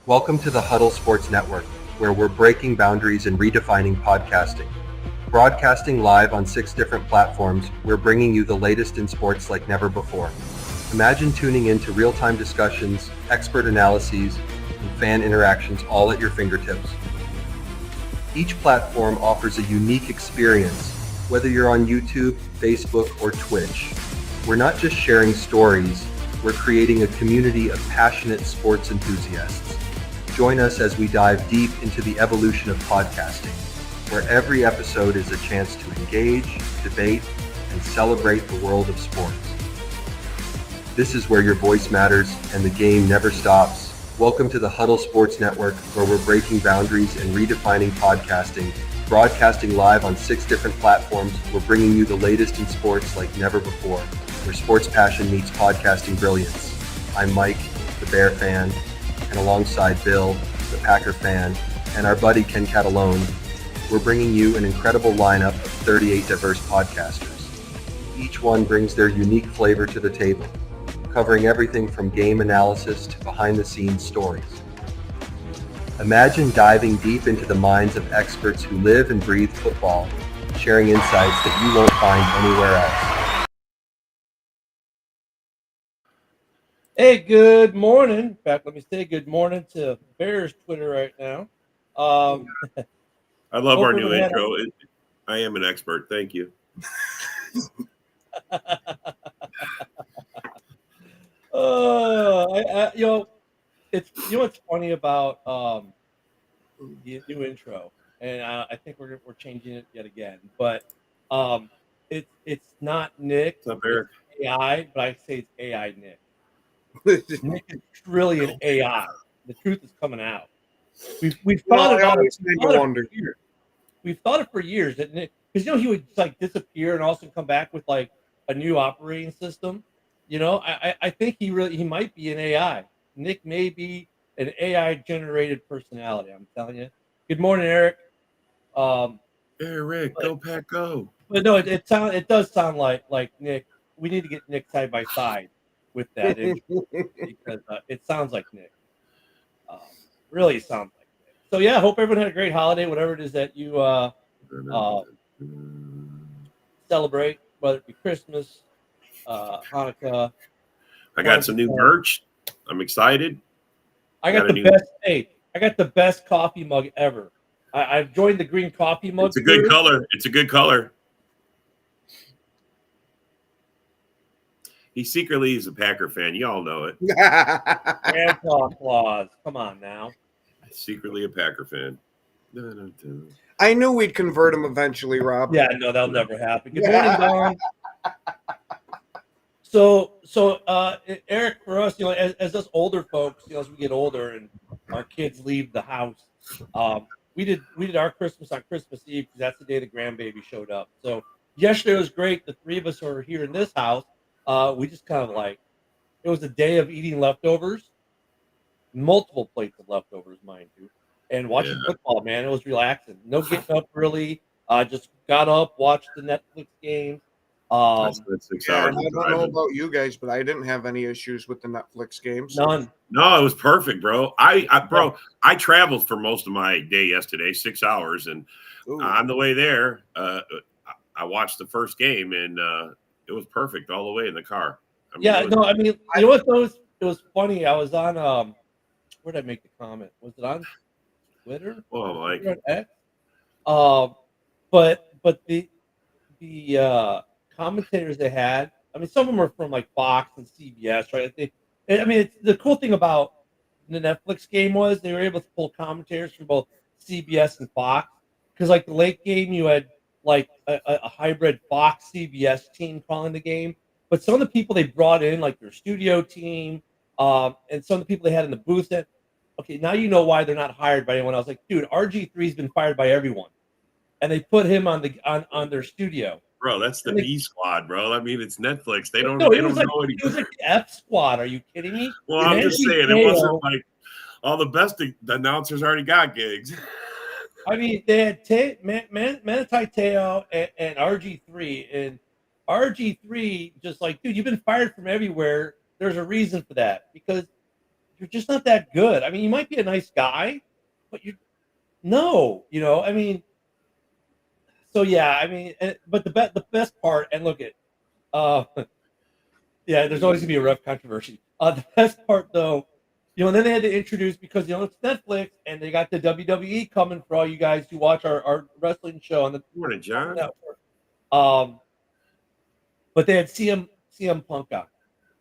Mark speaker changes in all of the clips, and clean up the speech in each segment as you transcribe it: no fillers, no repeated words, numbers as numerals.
Speaker 1: Welcome to the Huddle Sports Network, where we're breaking boundaries and redefining podcasting. Broadcasting live on 6 different platforms, we're bringing you the latest in sports like never before. Imagine tuning into real-time discussions, expert analyses, and fan interactions all at your fingertips. Each platform offers a unique experience, whether you're on YouTube, Facebook, or Twitch. We're not just sharing stories, we're creating a community of passionate sports enthusiasts. Join us as we dive deep into the evolution of podcasting, where every episode is a chance to engage, debate, and celebrate the world of sports. This is where your voice matters and the game never stops. Welcome to the Huddle Sports Network, where we're breaking boundaries and redefining podcasting. Broadcasting live on 6 different platforms, we're bringing you the latest in sports like never before, where sports passion meets podcasting brilliance. I'm Mike, the Bear fan, and alongside Bill, the Packer fan, and our buddy Ken Catalone, we're bringing you an incredible lineup of 38 diverse podcasters. Each one brings their unique flavor to the table, covering everything from game analysis to behind-the-scenes stories. Imagine diving deep into the minds of experts who live and breathe football, sharing insights that you won't find anywhere else.
Speaker 2: Hey, good morning. In fact, let me say good morning to Bears Twitter right now.
Speaker 3: I love our new intro. I am an expert. Thank you.
Speaker 2: What's funny about the new intro, and I think we're changing it yet again. But it's not Nick.
Speaker 3: What's up, Eric?
Speaker 2: It's AI, but I say it's AI Nick. Nick is truly an AI. The truth is coming out. We've thought about it. We've thought it for years that Nick, because he would like disappear and also come back with like a new operating system. I think he might be an AI. Nick may be an AI generated personality. I'm telling you. Good morning, Eric.
Speaker 3: Eric, go Pack, go.
Speaker 2: But no, it does sound like Nick. We need to get Nick side by side with that intro because it sounds like Nick. Really sounds like Nick. So yeah, hope everyone had a great holiday, whatever it is that you celebrate, whether it be Christmas, Hanukkah.
Speaker 3: I got some new merch. I'm excited.
Speaker 2: I got the best coffee mug ever. I've joined the green coffee mug.
Speaker 3: It's a good color. It's a good color. He secretly is a Packer fan. You all know it.
Speaker 2: Grandpa Claus. Come on now.
Speaker 3: Secretly a Packer fan.
Speaker 4: I knew we'd convert him eventually, Rob.
Speaker 2: Yeah, no, that'll never happen. Good morning, Don. So Eric, for us, as us older folks, as we get older and our kids leave the house, we did our Christmas on Christmas Eve because that's the day the grandbaby showed up. So yesterday was great. The 3 of us are here in this house. We just kind of it was a day of eating leftovers, multiple plates of leftovers, mind you, and watching football. Man, it was relaxing. No getting up really. Just got up, watched the Netflix games.
Speaker 3: That's 6 hours.
Speaker 4: I don't know about you guys, but I didn't have any issues with the Netflix games.
Speaker 2: None.
Speaker 3: No, it was perfect, bro. I traveled for most of my day yesterday, 6 hours, and on the way there, I watched the first game, and it was perfect all the way in the car.
Speaker 2: You know what? It was funny. I was on where did I make the comment? Was it on Twitter?
Speaker 3: Oh, like
Speaker 2: X? But the commentators they had, some of them are from like Fox and CBS, right? It's the cool thing about the Netflix game was they were able to pull commentators from both CBS and Fox, because like the late game you had like a hybrid Fox CBS team calling the game, but some of the people they brought in, like their studio team, and some of the people they had in the booth, that okay, now you know why they're not hired by anyone else. Like, dude, RG3's been fired by everyone, and they put him on their studio.
Speaker 3: Bro, that's the B squad, bro. It's Netflix. They don't.
Speaker 2: It was like the F squad. Are you kidding me?
Speaker 3: Well, I'm just saying, it wasn't like all the best announcers already got gigs.
Speaker 2: They had Manti Te'o and RG3, and RG3 just like, dude, you've been fired from everywhere. There's a reason for that, because you're just not that good. I mean, you might be a nice guy, but I mean, so yeah, I mean, but the best part, and look at, uh, yeah, there's always gonna be a rough controversy. The best part though, and then they had to introduce because it's Netflix and they got the WWE coming for all you guys who watch our wrestling show on the
Speaker 3: Morning, John.
Speaker 2: network. But they had CM Punk out,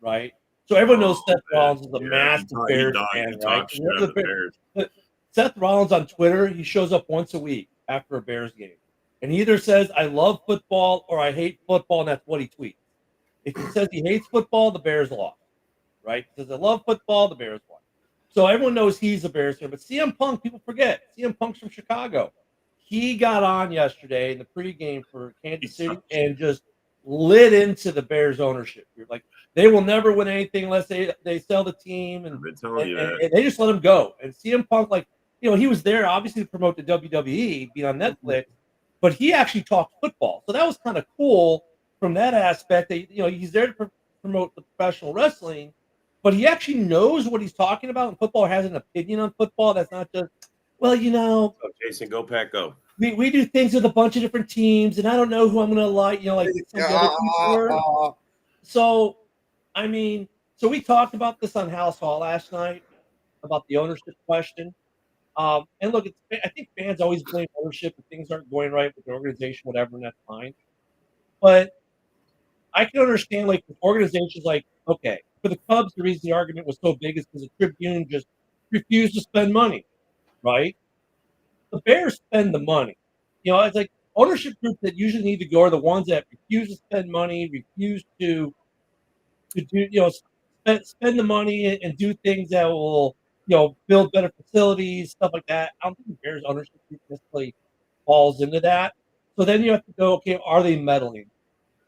Speaker 2: right? So everyone knows Seth Rollins is a massive Bears fan, right? Seth Rollins on Twitter, he shows up once a week after a Bears game. And he either says, I love football or I hate football, and that's what he tweets. If he says he hates football, the Bears lost, right? He says, I love football, the Bears won. So everyone knows he's a Bears fan. But CM Punk, people forget, CM Punk's from Chicago. He got on yesterday in the pregame for Kansas City and just lit into the Bears ownership. You're like, they will never win anything unless they sell the team, and they just let him go. And CM Punk, he was there obviously to promote the WWE, be on Netflix, but he actually talked football. So that was kind of cool from that aspect. That he's there to promote the professional wrestling, but he actually knows what he's talking about. And football has an opinion on football. That's not just
Speaker 3: Jason, go Pack, go.
Speaker 2: We do things with a bunch of different teams, and I don't know who I'm going to like. Some of the other teams were. So, I mean, we talked about this on House Hall last night about the ownership question. And look, I think fans always blame ownership if things aren't going right with the organization, whatever, and that's fine. But I can understand, with organizations okay, for the Cubs, the reason the argument was so big is because the Tribune just refused to spend money, right? The Bears spend the money. It's like ownership groups that usually need to go are the ones that refuse to spend money, refuse to do, spend the money and do things that will, build better facilities, stuff like that. I don't think the Bears ownership group necessarily falls into that. So then you have to go, okay, are they meddling?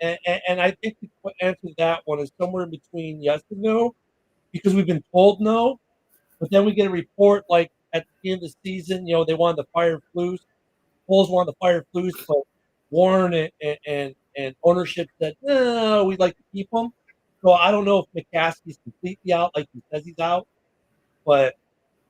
Speaker 2: And I think the answer to that one is somewhere in between yes and no, because we've been told no, but then we get a report at the end of the season, they wanted to fire Flus. Bulls wanted to fire Flus, but Warren and ownership said, no, we'd like to keep him. So I don't know if McCaskey's completely out, like he says he's out, but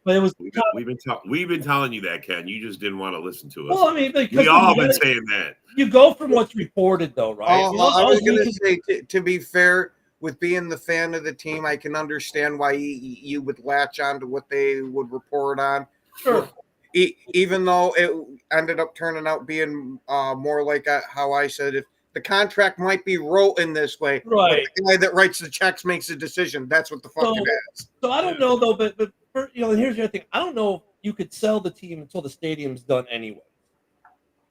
Speaker 2: it was.
Speaker 3: We've been telling you that, Ken. You just didn't want to listen to us.
Speaker 2: Well, I mean,
Speaker 3: we all been saying that.
Speaker 2: You go from what's reported, though, right?
Speaker 4: I was going to say, to be fair, with being the fan of the team, I can understand why you would latch on to what they would report on.
Speaker 2: Sure.
Speaker 4: Even though it ended up turning out being more like how I said, if the contract might be wrote in this way,
Speaker 2: right?
Speaker 4: The guy that writes the checks makes a decision. That's what the fuck it is.
Speaker 2: So I don't know though, but and here's the other thing: I don't know if you could sell the team until the stadium's done anyway.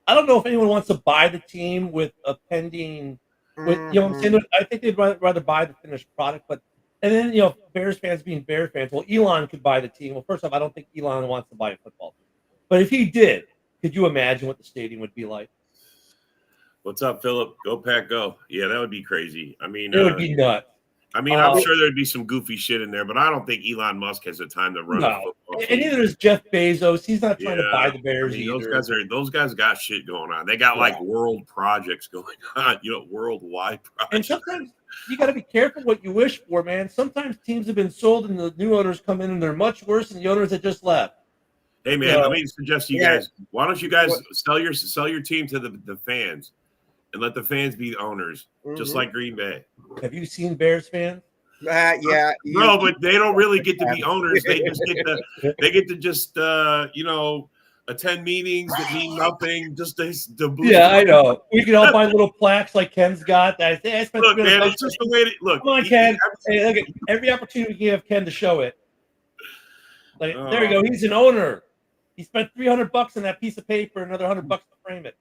Speaker 2: I don't know if anyone wants to buy the team with a pending. What I'm saying? I think they'd rather buy the finished product, and then Bears fans being Bears fans. Well, Elon could buy the team. Well, first off, I don't think Elon wants to buy a football team, but if he did, could you imagine what the stadium would be like?
Speaker 3: What's up, Philip? Go Pack, go! Yeah, that would be crazy. I mean,
Speaker 2: it would be nuts.
Speaker 3: I mean, I'm sure there'd be some goofy shit in there, but I don't think Elon Musk has the time to run a football team.
Speaker 2: And neither is Jeff Bezos. He's not trying to buy the Bears
Speaker 3: either. Those guys got shit going on. They got world projects going on, worldwide projects.
Speaker 2: And sometimes you got to be careful what you wish for, man. Sometimes teams have been sold and the new owners come in and they're much worse than the owners that just left.
Speaker 3: Hey, man, let me suggest to you guys, why don't you guys sell your team to the fans? And let the fans be the owners, just like Green Bay.
Speaker 2: Have you seen Bears fans?
Speaker 4: Yeah.
Speaker 3: No, but they don't really get to be owners. They just get to just attend meetings that mean nothing. Just to
Speaker 2: I know. We can all buy little plaques like Ken's got.
Speaker 3: Look, man, it's just the way to look.
Speaker 2: Come on, Ken. Hey, look at every opportunity we give Ken to show it. There you go. He's an owner. He spent $300 on that piece of paper, another $100 to frame it.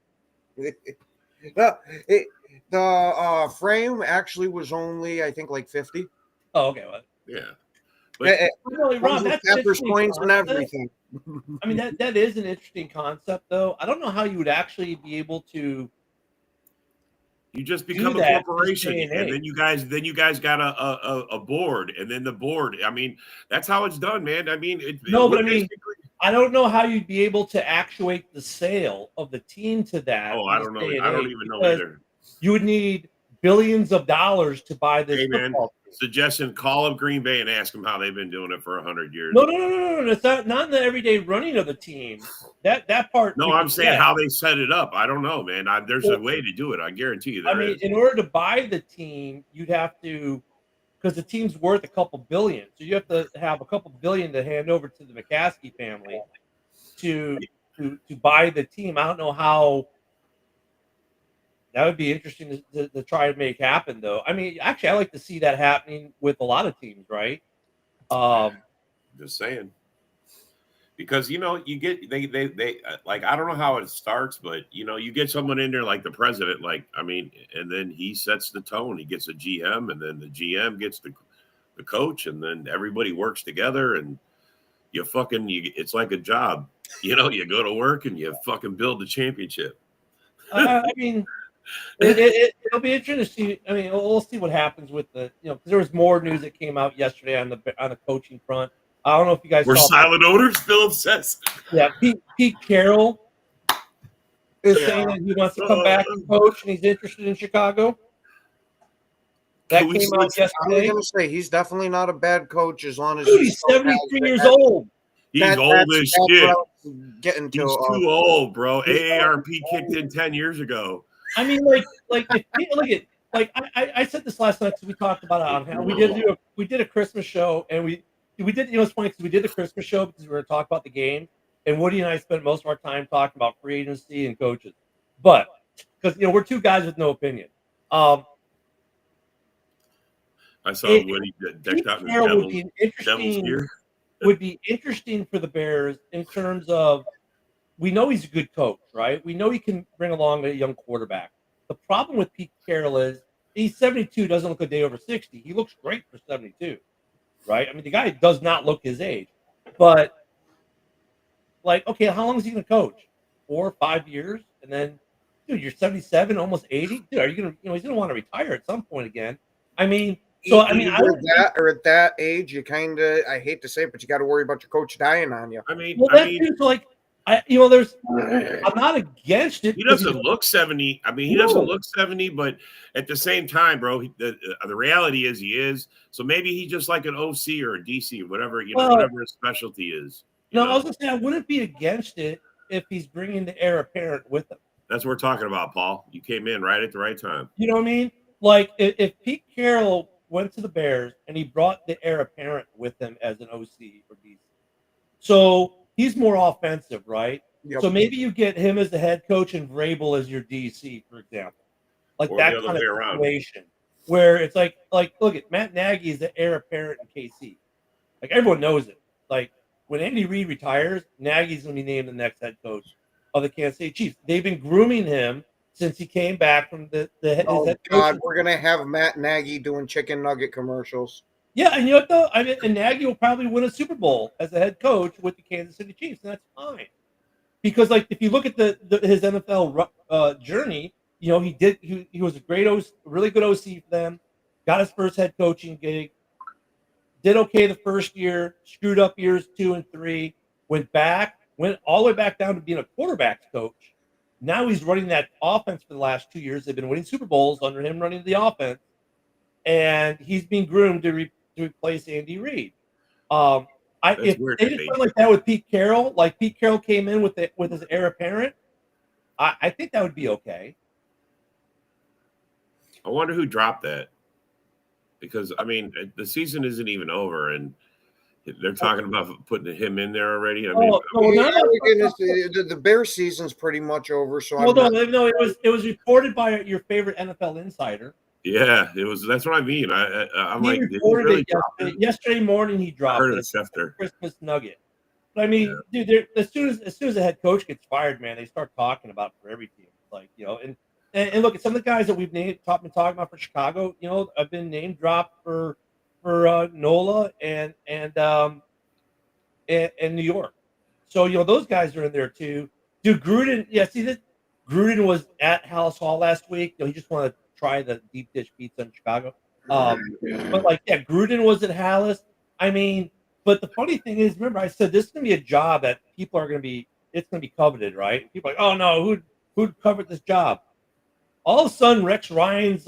Speaker 4: The frame actually was only, I think, like 50.
Speaker 2: Oh, okay. Well,
Speaker 3: yeah.
Speaker 2: Really, Rob, that's
Speaker 4: coins and everything.
Speaker 2: I mean, that is an interesting concept, though. I don't know how you would actually be able to.
Speaker 3: You just become a corporation, and then you guys got a board, and then the board. I mean, that's how it's done, man. I mean,
Speaker 2: I don't know how you'd be able to actuate the sale of the team to that.
Speaker 3: Oh, I don't know. I don't even know either.
Speaker 2: You would need billions of dollars to buy this football team.
Speaker 3: suggestion: call up Green Bay and ask them how they've been doing it for 100 years.
Speaker 2: No. It's not in the everyday running of the team. That part.
Speaker 3: No, I'm saying how they set it up. I don't know, man. There's a way to do it. I guarantee you there is.
Speaker 2: In order to buy the team, you'd have to, because the team's worth a couple billion, so you have to have a couple billion to hand over to the McCaskey family to buy the team. I don't know how. That would be interesting to try to make happen, though. I mean, actually, I like to see that happening with a lot of teams, right?
Speaker 3: Just saying, because you get they like, I don't know how it starts, but you get someone in there like the president, and then he sets the tone. He gets a GM, and then the GM gets the coach, and then everybody works together, and it's like a job. You go to work and you fucking build the championship.
Speaker 2: I mean. It'll be interesting to see. I mean, we'll see what happens with the, because there was more news that came out yesterday on the coaching front. I don't know if you guys
Speaker 3: We're
Speaker 2: saw
Speaker 3: silent owners, Philip says.
Speaker 2: Yeah, Pete Carroll is saying that he wants to come back and coach, and he's interested in Chicago. That came out yesterday.
Speaker 4: I was going to say he's definitely not a bad coach as long as
Speaker 2: he's 73 years old.
Speaker 3: He's old as shit.
Speaker 4: Getting to
Speaker 3: he's too old, bro. AARP kicked in 10 years ago.
Speaker 2: I mean, look at I said this last night because we talked about it on how we did a Christmas show, and we did, it's funny because we did the Christmas show because we were going to talk about the game, and Woody and I spent most of our time talking about free agency and coaches, but because we're two guys with no opinion.
Speaker 3: I saw Woody decked out in his devil's gear.
Speaker 2: Would be interesting for the Bears in terms of, we know he's a good coach, right? We know he can bring along a young quarterback. The problem with Pete Carroll is he's 72, doesn't look a day over 60. He looks great for 72, right? I mean, the guy does not look his age. But, okay, how long is he going to coach? 4 or 5 years? And then, dude, you're 77, almost 80? Dude, are you going to, he's going to want to retire at some point again. I mean,
Speaker 4: at that age, you kind of, I hate to say it, but you got to worry about your coach dying on you.
Speaker 2: I'm not against it.
Speaker 3: He doesn't look 70. I mean, he doesn't look 70, but at the same time, bro, the reality is he is. So maybe he's just like an OC or a DC, whatever, whatever his specialty is.
Speaker 2: I was going to say, I wouldn't be against it if he's bringing the heir apparent with him.
Speaker 3: That's what we're talking about, Paul. You came in right at the right time.
Speaker 2: You know what I mean? Like, if Pete Carroll went to the Bears and he brought the heir apparent with him as an OC or DC. So he's more offensive, right? Yep. So maybe you get him as the head coach and Vrabel as your DC, for example. Like, or that kind of situation where it's like, look at Matt Nagy is the heir apparent in KC. Like, everyone knows it. Like, when Andy Reid retires, Nagy's going to be named the next head coach of the Kansas City Chiefs. They've been grooming him since he came back from the head
Speaker 4: God, we're going to have Matt Nagy doing chicken nugget commercials.
Speaker 2: Yeah, and you know what, though? I mean, and Nagy will probably win a Super Bowl as the head coach with the Kansas City Chiefs, and that's fine. Because, if you look at his NFL journey, he was a great really good OC for them, got his first head coaching gig, did okay the first year, screwed up years 2 and 3, went all the way back down to being a quarterback's coach. Now he's running that offense for the last 2 years. They've been winning Super Bowls under him running the offense, and he's being groomed to replace Andy Reid. If they did something like that with Pete Carroll, like Pete Carroll came in with his heir apparent, I think that would be okay.
Speaker 3: I wonder who dropped that, because I mean the season isn't even over, and they're talking about putting him in there already.
Speaker 4: The Bears season's pretty much over. So
Speaker 2: it was reported by your favorite NFL insider.
Speaker 3: Yeah, it was. That's what I mean. I'm like,
Speaker 2: yesterday morning he dropped it. Christmas nugget. But I mean, dude, as soon as the head coach gets fired, man, they start talking about it for every team. And look at some of the guys that we've been talking about for Chicago. I've been name dropped for Nola and New York. So those guys are in there too. Dude, Gruden. Yeah, see this. Gruden was at Hallis Hall last week. He just wanted to try the deep dish pizza in Chicago. But Gruden was at Hallis. I mean, but the funny thing is, remember I said this is going to be a job that people are going to be. It's going to be coveted, right? People are like, oh no, who'd covered this job? All of a sudden, Rex Ryan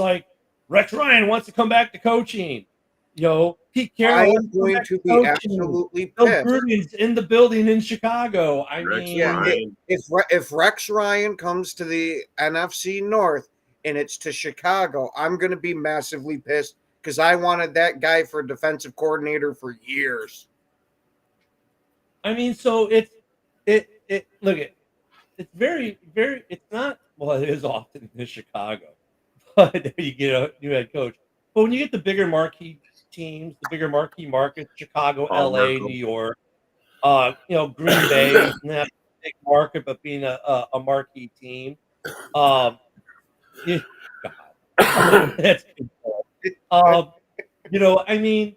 Speaker 2: wants to come back to coaching. Pete
Speaker 4: I
Speaker 2: Carroll.
Speaker 4: am going to be
Speaker 2: coaching.
Speaker 4: absolutely
Speaker 2: Bill
Speaker 4: pissed.
Speaker 2: Gruden's in the building in Chicago. I
Speaker 3: Rex
Speaker 2: mean,
Speaker 4: Yeah,
Speaker 3: Ryan.
Speaker 4: if Rex Ryan comes to the NFC North and it's to Chicago, I'm going to be massively pissed because I wanted that guy for defensive coordinator for years.
Speaker 2: I mean, so look at it's very, very, it's not, well, it is often in Chicago, but you get a new head coach. But when you get the bigger marquee teams, the bigger marquee markets, Chicago,
Speaker 3: Paul
Speaker 2: LA,
Speaker 3: Merkel.
Speaker 2: New York, Green Bay, isn't that a big market, but being a marquee team. God, that's I mean,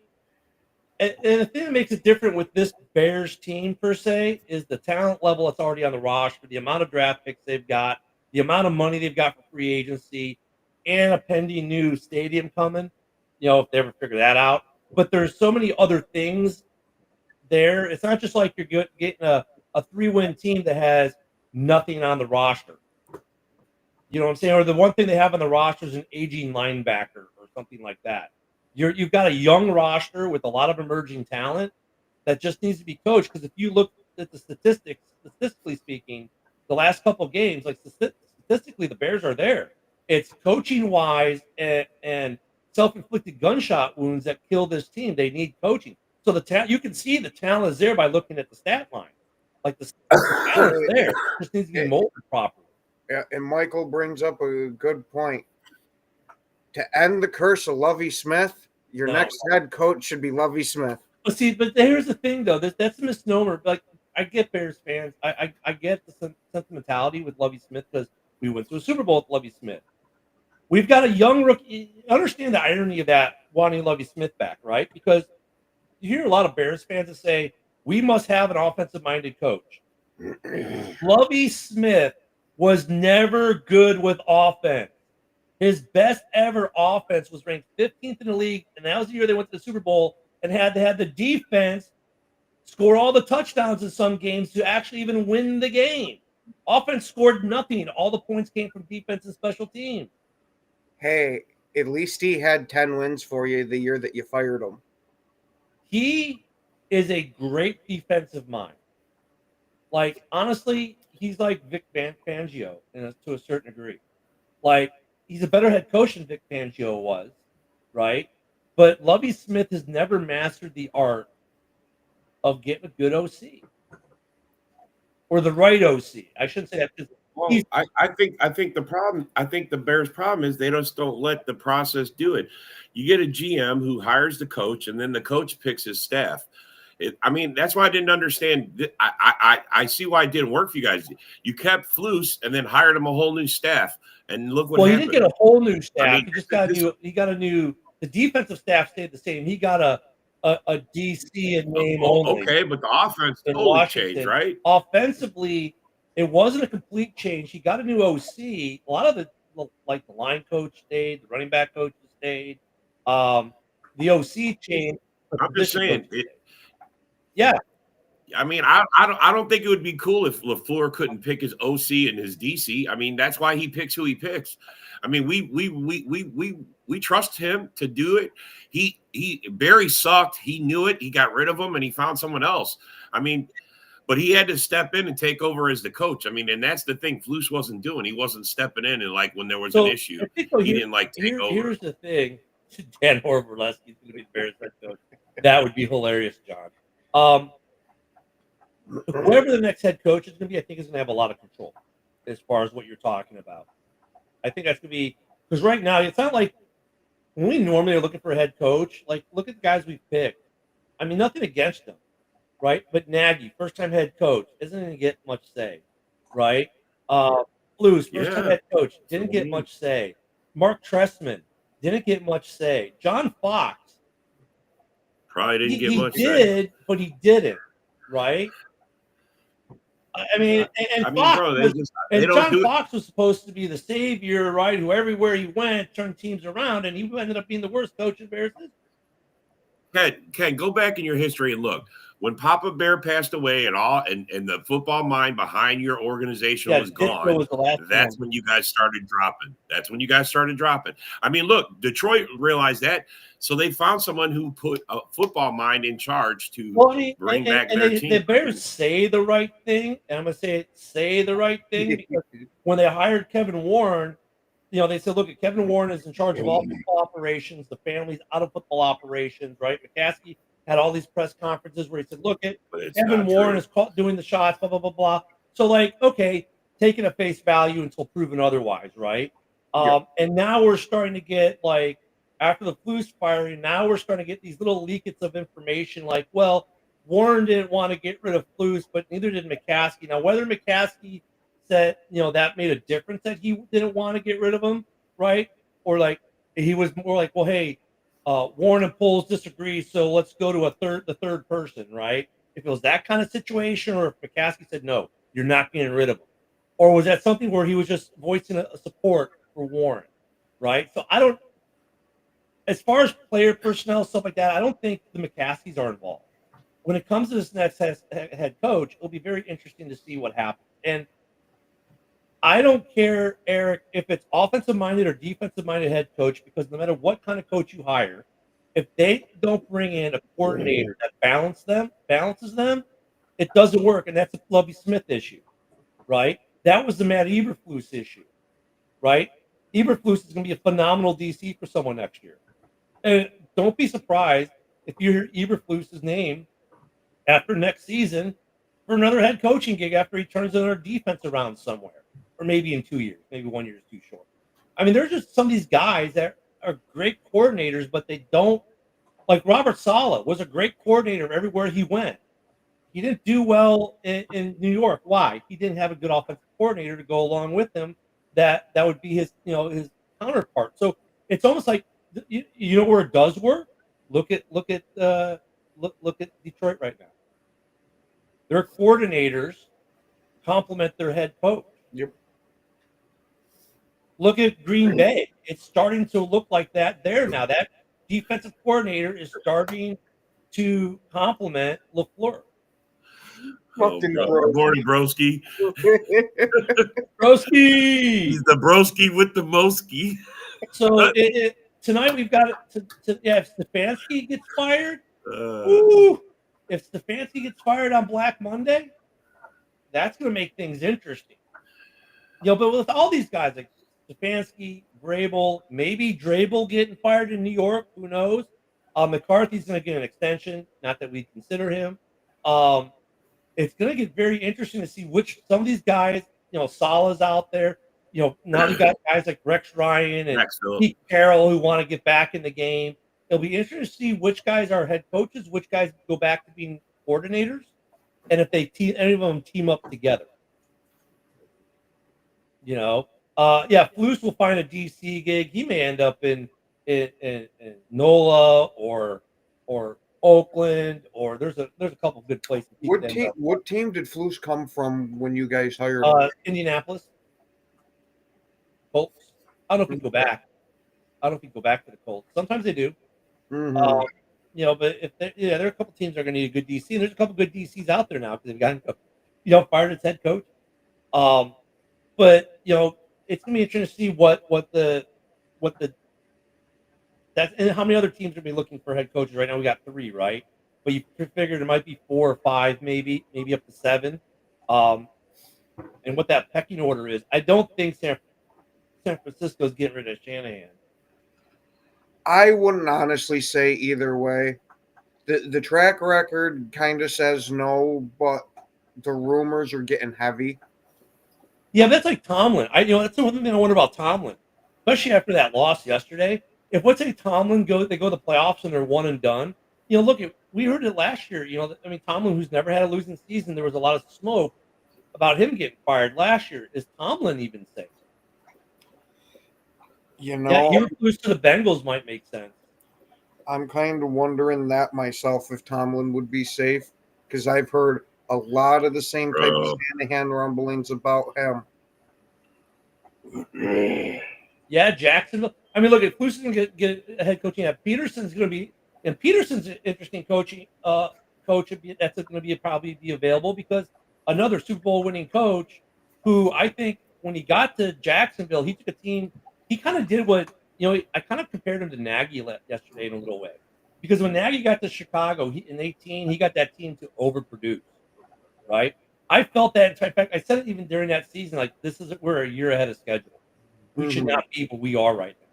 Speaker 2: and the thing that makes it different with this Bears team per se is the talent level that's already on the roster, the amount of draft picks they've got, the amount of money they've got for free agency, and a pending new stadium coming. If they ever figure that out. But there's so many other things there. It's not just like you're getting a 3-win team that has nothing on the roster. You know what I'm saying? Or the one thing they have on the roster is an aging linebacker or something like that. You've got a young roster with a lot of emerging talent that just needs to be coached. Because if you look at the statistically speaking, the last couple of games, like statistically, the Bears are there. It's coaching wise and self-inflicted gunshot wounds that kill this team. They need coaching. So you can see the talent is there by looking at the stat line. Like the talent is there, it just needs to be molded properly.
Speaker 4: Yeah, and Michael brings up a good point. To end the curse of Lovie Smith, your next head coach should be Lovie Smith.
Speaker 2: But here's the thing, though. That's a misnomer. Like, I get Bears fans. I get the sentimentality with Lovie Smith because we went to a Super Bowl with Lovie Smith. We've got a young rookie. Understand the irony of that, wanting Lovie Smith back, right? Because you hear a lot of Bears fans that say, we must have an offensive-minded coach. Lovie Smith was never good with offense. His best ever offense was ranked 15th in the league, and that was the year they went to the Super Bowl and had to have the defense score all the touchdowns in some games to actually even win the game. Offense scored nothing. All the points came from defense and special teams.
Speaker 4: Hey, at least he had 10 wins for you the year that you fired him.
Speaker 2: He is a great defensive mind. Like, honestly, he's like Vic Fangio to a certain degree. Like, he's a better head coach than Vic Fangio was, right? But Lovie Smith has never mastered the art of getting a good OC or the right OC. I shouldn't say that.
Speaker 3: Well, I think the Bears' problem is they just don't let the process do it. You get a GM who hires the coach, and then the coach picks his staff. That's why I didn't understand. I see why it didn't work for you guys. You kept Flus and then hired him a whole new staff, and look what happened.
Speaker 2: Well, he didn't get a whole new staff. He just got a new. The defensive staff stayed the same. He got a DC and name only.
Speaker 3: Okay, but the offense totally changed, right?
Speaker 2: Offensively, it wasn't a complete change. He got a new OC. A lot of the line coach stayed, the running back coach stayed. The OC changed.
Speaker 3: I'm just saying.
Speaker 2: Yeah.
Speaker 3: I mean, I don't think it would be cool if LaFleur couldn't pick his OC and his DC. I mean, that's why he picks who he picks. I mean, we trust him to do it. Barry sucked. He knew it. He got rid of him and he found someone else. I mean, but he had to step in and take over as the coach. I mean, and that's the thing Flus wasn't doing. He wasn't stepping in and when there was an issue, he didn't take over. Here's
Speaker 2: the thing. Dan Orvalewski's going to be the Bears head coach. That would be hilarious, John. Whoever the next head coach is going to be, I think is going to have a lot of control as far as what you're talking about. I think that's going to be because right now it's not like when we normally are looking for a head coach. Like, look at the guys we've picked. I mean, nothing against them, right? But Nagy, first-time head coach, isn't going to get much say, right? Flus, first-time head coach, didn't get much say. Mark Trestman didn't get much say. John Fox
Speaker 3: probably didn't get much say.
Speaker 2: He did, but he didn't, right? I mean, John Fox was supposed to be the savior, right? Who everywhere he went turned teams around, and he ended up being the worst coach in Bears history.
Speaker 3: Ken, go back in your history and look. when Papa Bear passed away and the football mind behind your organization was gone, that's when you guys started dropping. That's when you guys started dropping. I mean, look, Detroit realized that, so they found someone who put a football mind in charge to bring back their team.
Speaker 2: They better say the right thing, and I'm going to say the right thing, because when they hired Kevin Warren, you know, they said, look, Kevin Warren is in charge of all football operations. The family's out of football operations, right? McCaskey had all these press conferences where he said, look, Kevin Warren is doing the shots, blah, blah, blah, blah. So, like, okay, taking a face value until proven otherwise, right? And now we're starting to get, like, after the Flus firing, now we're starting to get these little leakets of information like, well, Warren didn't want to get rid of Flus, but neither did McCaskey. Now, whether McCaskey said, you know, that made a difference that he didn't want to get rid of him, right? Or like he was more like, well, hey, Warren and Poles disagree, so let's go to the third person, right? If it was that kind of situation, or if McCaskey said, no, you're not getting rid of him. Or was that something where he was just voicing a support for Warren, right? So I don't, as far as player personnel, stuff like that, I don't think the McCaskeys are involved. When it comes to this next head coach, it'll be very interesting to see what happens. And I don't care, Eric, if it's offensive-minded or defensive-minded head coach, because no matter what kind of coach you hire, if they don't bring in a coordinator that balances them, it doesn't work. And that's a Lovie Smith issue, right? That was the Matt Eberflus issue, right? Eberflus is going to be a phenomenal DC for someone next year. And don't be surprised if you hear Eberflus's name after next season for another head coaching gig after he turns another defense around somewhere, or maybe in 2 years. Maybe 1 year is too short. I mean, there's just some of these guys that are great coordinators, but they don't, like Robert Saleh was a great coordinator everywhere he went. He didn't do well in New York. Why? He didn't have a good offensive coordinator to go along with him that would be his counterpart. So it's almost like, you know where it does work? Look at Detroit right now. Their coordinators complement their head coach.
Speaker 4: Yep.
Speaker 2: Look at Green Bay. It's starting to look like that there now. That defensive coordinator is starting to complement LaFleur.
Speaker 3: Gordon Broski.
Speaker 2: Broski!
Speaker 3: He's the broski with the moski.
Speaker 2: So tonight we've got if Stefanski gets fired, if Stefanski gets fired on Black Monday, that's going to make things interesting. You know, but with all these guys like Stefanski, Vrabel, maybe Drabel getting fired in New York, who knows? McCarthy's going to get an extension, not that we consider him. It's going to get very interesting to see which some of these guys, you know, Salah's out there. You know, now you got guys like Rex Ryan and Pete Carroll who want to get back in the game. It'll be interesting to see which guys are head coaches, which guys go back to being coordinators, and if any of them team up together. You know, Flus will find a DC gig. He may end up in NOLA or Oakland, or there's a couple of good places.
Speaker 4: What team did Flus come from when you guys hired him?
Speaker 2: Indianapolis Colts. I don't know if he'd go back. I don't know if he'd go back to the Colts. Sometimes they do.
Speaker 4: Mm-hmm.
Speaker 2: You know, but if there are a couple teams that are going to need a good DC, and there's a couple good DCs out there now because they've gotten fired as head coach. But you know, it's going to be interesting to see what the that's, and how many other teams are going to be looking for head coaches right now. We got 3, right? But you figure there might be 4 or 5, maybe up to 7. And what that pecking order is, I don't think San Francisco's getting rid of Shanahan.
Speaker 4: I wouldn't honestly say either way. The track record kind of says no, but the rumors are getting heavy.
Speaker 2: Yeah, that's like Tomlin. That's the one thing I wonder about Tomlin, especially after that loss yesterday. If let's say Tomlin they go to the playoffs and they're one and done, you know, look, we heard it last year. You know, I mean, Tomlin, who's never had a losing season, there was a lot of smoke about him getting fired last year. Is Tomlin even safe?
Speaker 4: You know,
Speaker 2: yeah, you lose to the Bengals might make sense.
Speaker 4: I'm kind of wondering that myself, if Tomlin would be safe, because I've heard a lot of the same type of Shanahan rumblings about him.
Speaker 2: Yeah, Jacksonville. I mean, look, if Flus is going to get a head coaching, Peterson's going to be, and Peterson's an interesting coach coach that's going to probably be available, because another Super Bowl winning coach who I think when he got to Jacksonville, he took a team. He kind of did what I kind of compared him to Nagy yesterday in a little way, because when Nagy got to Chicago in 18, he got that team to overproduce. Right? I felt that. In fact, I said it even during that season. Like, we're a year ahead of schedule. We should not be where we are right now.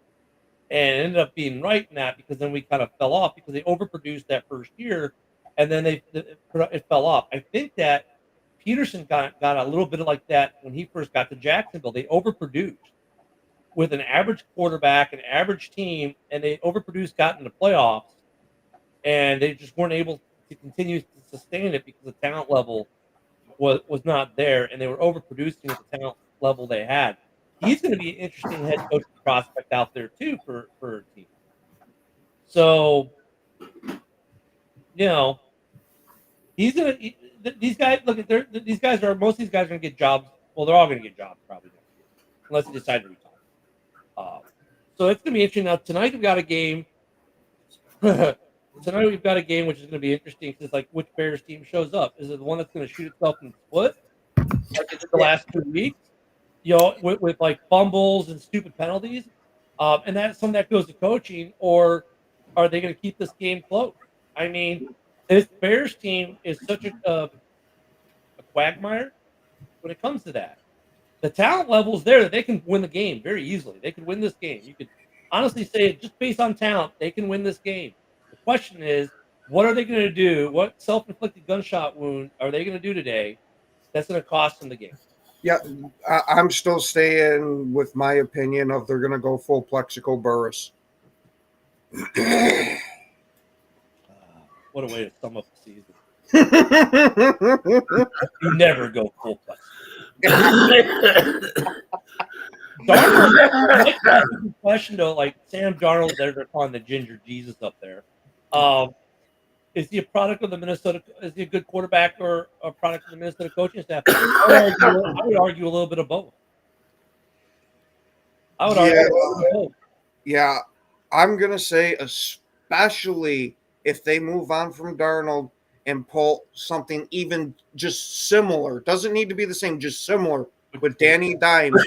Speaker 2: And it ended up being right in that, because then we kind of fell off because they overproduced that first year, and then it fell off. I think that Peterson got a little bit of like that when he first got to Jacksonville. They overproduced with an average quarterback, an average team, and they overproduced, got in the playoffs, and they just weren't able to continue to sustain it because the talent level was not there, and they were overproducing at the talent level they had. He's going to be an interesting head coach prospect out there too for a team. So, he's going to. These guys, look at most of these guys are going to get jobs. Well, they're all going to get jobs probably next year, unless they decide to retire. So it's going to be interesting. Now tonight we've got a game. Tonight we've got a game which is going to be interesting, because like, which Bears team shows up? Is it the one that's going to shoot itself in the foot, like it did the last 2 weeks? With like fumbles and stupid penalties, and that's something that goes to coaching, or are they going to keep this game close? I mean, this Bears team is such a quagmire when it comes to that. The talent level is there that they can win the game very easily. They can win this game. You could honestly say, just based on talent, they can win this game. The question is, what are they going to do? What self-inflicted gunshot wound are they going to do today that's going to cost them the game?
Speaker 4: Yeah, I'm still staying with my opinion of they're going to go full Plexico Burris.
Speaker 2: What a way to sum up the season. You never go full Plexico. Darnold, question though, like Sam Darnold, they're calling the Ginger Jesus up there. Is he a product of the Minnesota? Is he a good quarterback or a product of the Minnesota coaching staff? I would argue a little bit of both. I would argue a little bit of both.
Speaker 4: Yeah, I'm going to say especially if they move on from Darnold and pull something even just similar. Doesn't need to be the same, just similar with Danny Dimes.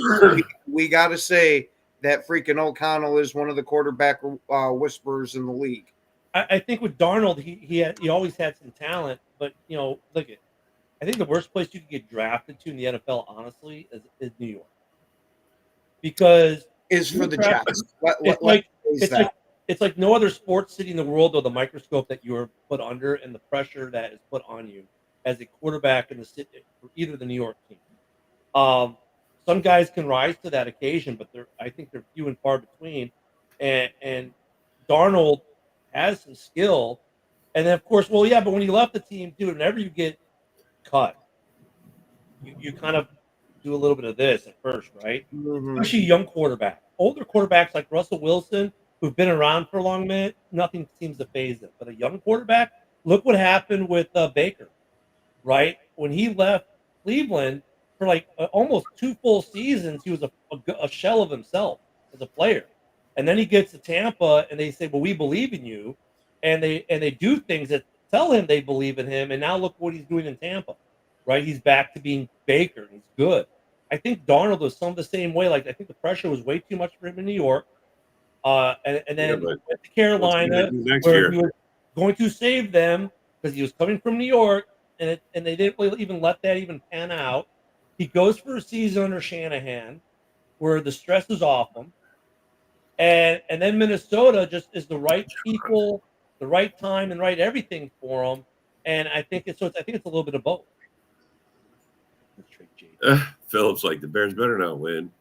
Speaker 4: we got to say that freaking O'Connell is one of the quarterback whisperers in the league.
Speaker 2: I think with Darnold, he always had some talent, but look at. I think the worst place you could get drafted to in the NFL, honestly, is New York, because
Speaker 4: is for the Jets.
Speaker 2: It's like no other sports city in the world, or the microscope that you're put under, and the pressure that is put on you as a quarterback in the city for either the New York team. Some guys can rise to that occasion, but I think they're few and far between. And Darnold has some skill, and then of course, but when you left the team, dude, whenever you get cut, you kind of do a little bit of this at first, right? Mm-hmm. Especially young quarterback, older quarterbacks like Russell Wilson, who've been around for a long minute, nothing seems to faze them. But a young quarterback, look what happened with Baker, right? When he left Cleveland for like almost 2 full seasons, he was a shell of himself as a player. And then he gets to Tampa, and they say, "Well, we believe in you," and they do things that tell him they believe in him. And now look what he's doing in Tampa, right? He's back to being Baker, and he's good. I think Darnold was some of the same way. Like, I think the pressure was way too much for him in New York, and then he went to Carolina, where he was going to save them because he was coming from New York, and they didn't really even let that even pan out. He goes for a season under Shanahan, where the stress is off him. And then Minnesota just is the right people, the right time, and right everything for them. And I think it's a little bit of both.
Speaker 3: Phillips like the Bears better not win.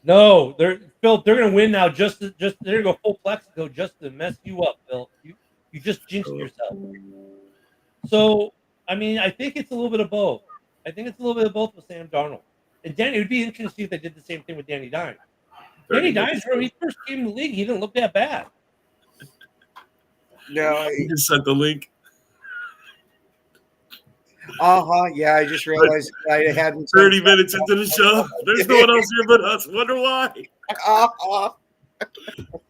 Speaker 2: No, they're going to win now. Just they're going to go full Plexico just to mess you up, Phil. You just jinxed yourself. So I mean, I think it's a little bit of both. I think it's a little bit of both with Sam Darnold. And it would be interesting to see if they did the same thing with Danny Dimes. Danny Dimes, when he first came in the league, he didn't look that bad.
Speaker 4: No,
Speaker 3: he just sent the link.
Speaker 4: Yeah, I just realized I hadn't.
Speaker 3: 30 minutes into the show. There's no one else here but us. Wonder why.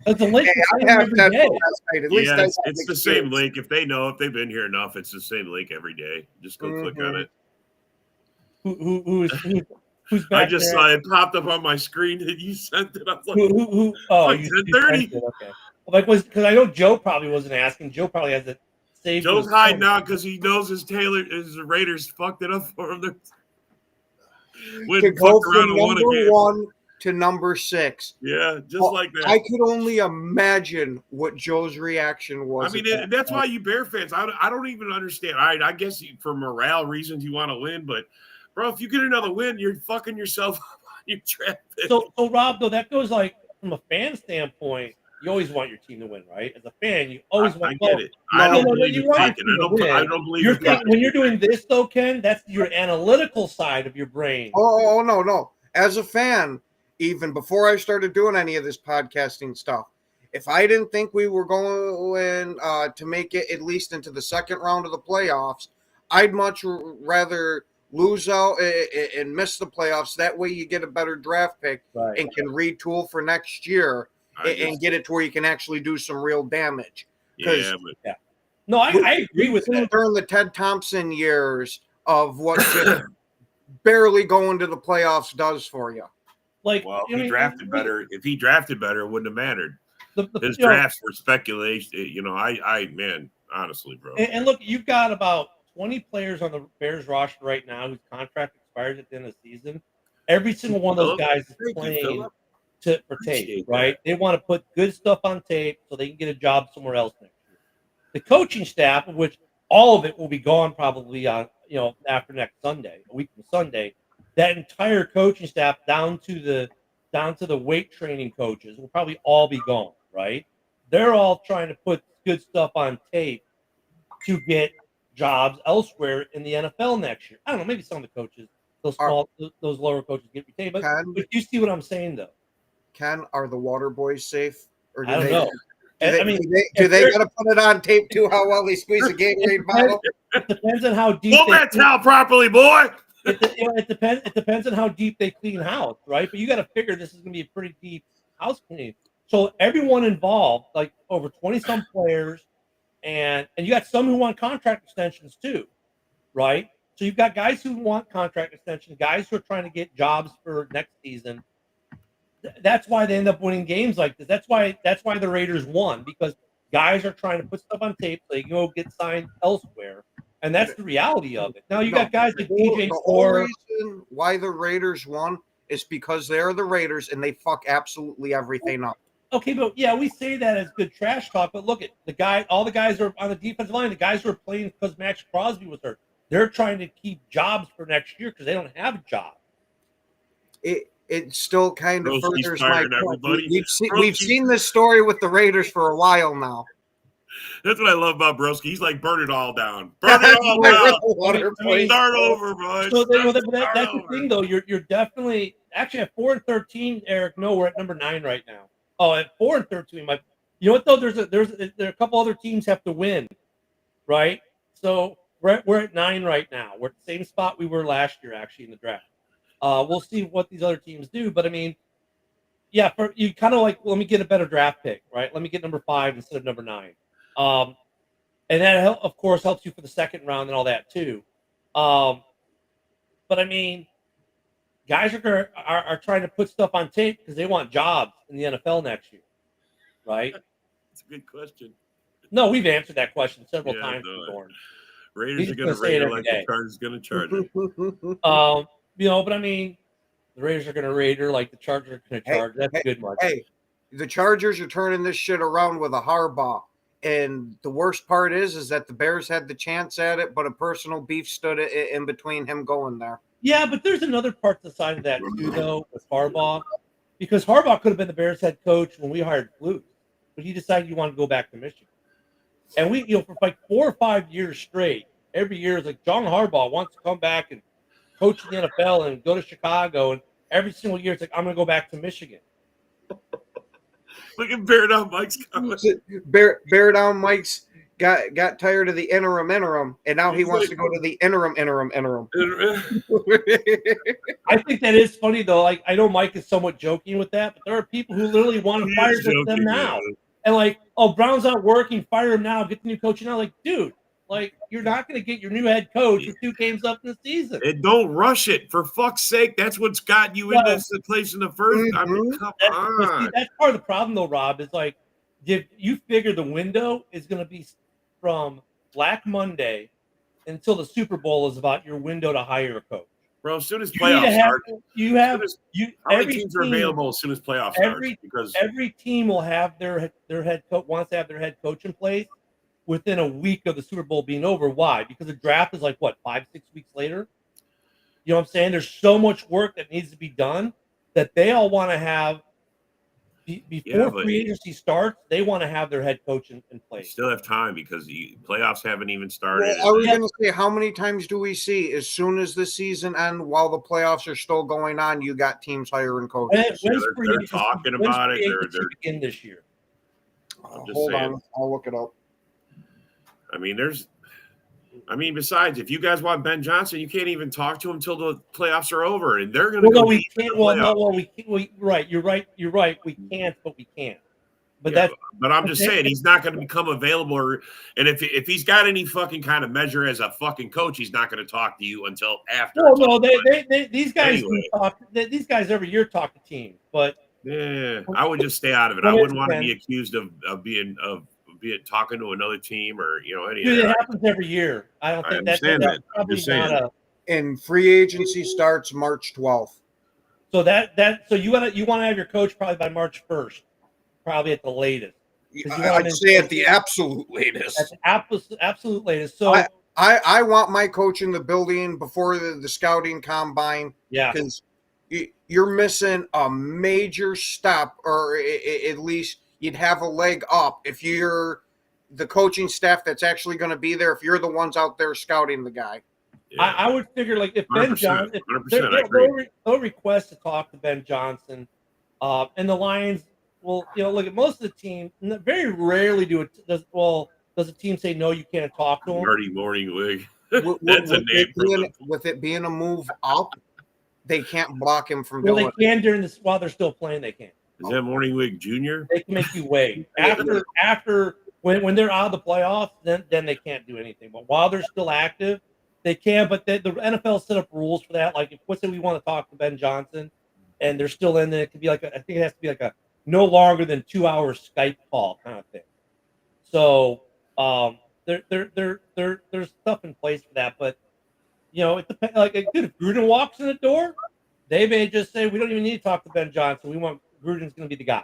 Speaker 2: It's a link
Speaker 4: Hey,
Speaker 2: the
Speaker 4: I
Speaker 2: same
Speaker 4: have
Speaker 2: every
Speaker 4: that
Speaker 2: day.
Speaker 4: last night. At least
Speaker 3: Yeah,
Speaker 4: I
Speaker 3: it's,
Speaker 4: have
Speaker 3: it's the same
Speaker 4: experience.
Speaker 3: link. If they know, if they've been here enough, it's the same link every day. Just go click on
Speaker 4: Mhm.
Speaker 3: it.
Speaker 2: Who's
Speaker 3: I
Speaker 2: back
Speaker 3: just
Speaker 2: there?
Speaker 3: saw it popped up on my screen and you sent it. I was like,
Speaker 2: Who oh,
Speaker 3: like
Speaker 2: you
Speaker 3: 10:30.
Speaker 2: sent it, okay. Well, like, was because I know Joe probably wasn't asking. Joe probably has it saved. to
Speaker 3: Joe's
Speaker 2: his
Speaker 3: hiding
Speaker 2: phone.
Speaker 3: out because he knows his Raiders fucked it up for him. Went
Speaker 4: To
Speaker 3: and
Speaker 4: go
Speaker 3: fucked
Speaker 4: from
Speaker 3: around and won
Speaker 4: number
Speaker 3: again.
Speaker 4: 1 to number 6.
Speaker 3: Yeah, just
Speaker 4: Well,
Speaker 3: like that.
Speaker 4: I could only imagine what Joe's reaction was.
Speaker 3: I mean,
Speaker 4: at that
Speaker 3: that's why
Speaker 4: point.
Speaker 3: you Bear fans, I don't even understand. I guess for morale reasons you want to win, but bro, if you get another win, you're fucking yourself up on your draft pick.
Speaker 2: So Rob, though, that goes like from a fan standpoint. You always want your team to win, right? As a fan, you always
Speaker 3: I
Speaker 2: want.
Speaker 3: get it.
Speaker 4: No,
Speaker 3: I don't
Speaker 4: no,
Speaker 3: believe
Speaker 2: you
Speaker 3: in
Speaker 2: want your
Speaker 3: tanking.
Speaker 2: team to win.
Speaker 3: I don't believe
Speaker 2: You're
Speaker 3: in
Speaker 2: thinking when you're doing this, though, Ken. That's your analytical side of your brain.
Speaker 4: Oh, no. As a fan, even before I started doing any of this podcasting stuff, if I didn't think we were going to make it at least into the second round of the playoffs, I'd much rather lose out and miss the playoffs. That way you get a better draft pick
Speaker 2: Right.
Speaker 4: and can retool for next year
Speaker 3: I
Speaker 4: and
Speaker 3: just-
Speaker 4: get it to where you can actually do some real damage.
Speaker 3: yeah, but
Speaker 2: No, I agree with that.
Speaker 4: During the Ted Thompson years of what just barely going to the playoffs does for you.
Speaker 2: Like,
Speaker 3: well,
Speaker 2: I mean,
Speaker 3: if he drafted better, it wouldn't have mattered. His
Speaker 2: you know,
Speaker 3: drafts were speculation. Man, honestly, bro.
Speaker 2: and look, you've got about 20 players on the Bears roster right now whose contract expires at the end of the season. Every single one of those guys is
Speaker 3: Thank you,
Speaker 2: playing
Speaker 3: Philip.
Speaker 2: for
Speaker 3: Appreciate
Speaker 2: tape,
Speaker 3: that.
Speaker 2: right? They want to put good stuff on tape so they can get a job somewhere else next year. The coaching staff, of which all of it will be gone probably on after next Sunday, a week from Sunday, that entire coaching staff down to the weight training coaches will probably all be gone, right? They're all trying to put good stuff on tape to get jobs elsewhere in the NFL next year. I don't know, maybe some of the coaches, those lower coaches get retained, but you see what I'm saying, though.
Speaker 4: Ken, are the water boys safe? Or
Speaker 2: I don't know.
Speaker 4: Do they got to put it on tape too? How well they squeeze a Gatorade bottle?
Speaker 2: It depends on how deep.
Speaker 3: Pull that towel properly, boy.
Speaker 2: It depends. It depends on how deep they clean house, right? But you got to figure this is going to be a pretty deep house cleaning. So everyone involved, like over 20 some players, and you got some who want contract extensions too, right? So you've got guys who want contract extensions, guys who are trying to get jobs for next season. That's why they end up winning games like this. That's why the Raiders won, because guys are trying to put stuff on tape so they can go get signed elsewhere. And that's the reality of it. Now you got guys like DJ
Speaker 4: The whole
Speaker 2: Moore.
Speaker 4: reason why the Raiders won is because they're the Raiders and they fuck absolutely everything up.
Speaker 2: Okay, but yeah, we say that as good trash talk. But look at all the guys are on the defensive line. The guys who are playing because Max Crosby was hurt. They're trying to keep jobs for next year because they don't have a job.
Speaker 4: It still kind of
Speaker 3: Broski's
Speaker 4: furthers my
Speaker 3: firing
Speaker 4: point.
Speaker 3: everybody.
Speaker 4: We've seen this story with the Raiders for a while now.
Speaker 3: That's what I love about Broski. He's like, burn it all down. Burn it all down.
Speaker 4: Water boys.
Speaker 3: Start over, bud.
Speaker 2: So that's
Speaker 3: Start
Speaker 2: the
Speaker 3: over.
Speaker 2: thing, though. You're definitely actually at 4-13, Eric. No, we're at number 9 right now. Oh, at 4-13, you know what though? There are a couple other teams have to win, right? So we're at 9 right now. We're at the same spot we were last year, actually, in the draft. We'll see what these other teams do, but I mean, yeah, for you kind of like, let me get a better draft pick, right? Let me get number 5 instead of number 9. And that of course helps you for the second round and all that too. But I mean, guys are trying to put stuff on tape because they want jobs in the NFL next year, right?
Speaker 3: That's a good question.
Speaker 2: No, we've answered that question several
Speaker 3: Yeah,
Speaker 2: times.
Speaker 3: no,
Speaker 2: Thorne.
Speaker 3: Raiders
Speaker 2: He's
Speaker 3: are going to
Speaker 2: gonna say it
Speaker 3: rate it
Speaker 2: every
Speaker 3: like
Speaker 2: day.
Speaker 3: the Chargers going to charge it.
Speaker 2: But I mean, the Raiders are going to Raider like the Chargers are going to charge. That's good much.
Speaker 4: Hey, the Chargers are turning this shit around with a Harbaugh. And the worst part is that the Bears had the chance at it, but a personal beef stood in between him going there.
Speaker 2: Yeah, but there's another part to the side of that too, though, with Harbaugh, because Harbaugh could have been the Bears head coach when we hired Flute, but he decided he wanted to go back to Michigan. And we, for like 4 or 5 years straight, every year it's like John Harbaugh wants to come back and coach in the NFL and go to Chicago, and every single year it's like I'm going to go back to Michigan.
Speaker 3: Look at Bear Down Mike's comment.
Speaker 4: Bear down Mike's got tired of the interim, and now he wants to go to the interim.
Speaker 2: I think that is funny though. Like I know Mike is somewhat joking with that, but there are people who literally want to fire them now. And like, oh, Brown's not working, fire him now, get the new coach now. Like, dude, like you're not going to get your new head coach with 2 games up in the season.
Speaker 3: And don't rush it, for fuck's sake. That's what's gotten you in this place in the first. I mean, come on.
Speaker 2: That's part of the problem, though, Rob. Is like, if you figure the window is going to be from Black Monday until the Super Bowl is about your window to hire a coach.
Speaker 3: Bro, as soon as playoffs start, how many teams are available as soon as playoffs start? Because
Speaker 2: every team will have their head coach wants to have their head coach in place within a week of the Super Bowl being over. Why? Because the draft is like what 5-6 weeks later. You know what I'm saying? There's so much work that needs to be done that they all want to have before free agency starts. They want to have their head coach in place.
Speaker 3: You still have time because the playoffs haven't even started.
Speaker 4: Well, are we going to say how many times do we see as soon as the season ends while the playoffs are still going on? You got teams hiring coaches.
Speaker 3: They're talking about it. They're
Speaker 2: begin this year.
Speaker 4: Hold on, I'll look it up.
Speaker 3: Besides, if you guys want Ben Johnson, you can't even talk to him until the playoffs are over, and they're going to go.
Speaker 2: We can't. Right. You're right. We can't, but we can. But
Speaker 3: I'm just saying he's not going to become available, and if he's got any fucking kind of measure as a fucking coach, he's not going to talk to you until after.
Speaker 2: No, these guys talk. These guys every year talk to teams, but
Speaker 3: yeah, I would just stay out of it. I wouldn't want to be accused of being talking to another team or any.
Speaker 2: Dude, it happens every year. I don't think that's probably not
Speaker 4: and free agency starts March 12th.
Speaker 2: So so you want to have your coach probably by March 1st, probably at the latest.
Speaker 4: I'd say at the absolute latest.
Speaker 2: At the absolute latest. So
Speaker 4: I want my coach in the building before the scouting combine.
Speaker 2: Yeah,
Speaker 4: because you're missing a major step, or at least you'd have a leg up if you're the coaching staff that's actually going to be there. If you're the ones out there scouting the guy,
Speaker 2: I would figure like if Ben Johnson, they'll request to talk to Ben Johnson, and the Lions will, look at most of the team. Very rarely does a team say no, you can't talk to him.
Speaker 3: Marty Morningwig. That's a name.
Speaker 4: With it being a move up, they can't block him from doing it.
Speaker 2: They can during this while they're still playing. They can.
Speaker 3: Is that Morningwig Jr.?
Speaker 2: They can make you wait. After when they're out of the playoffs, then they can't do anything. But while they're still active, they can. But the NFL set up rules for that. Like if let's say we want to talk to Ben Johnson, and they're still in there, it could be I think it has to be like a no longer than 2-hour Skype call kind of thing. So there's stuff in place for that. But it depends. Like if Gruden walks in the door, they may just say we don't even need to talk to Ben Johnson. We want Gruden's going to be the guy.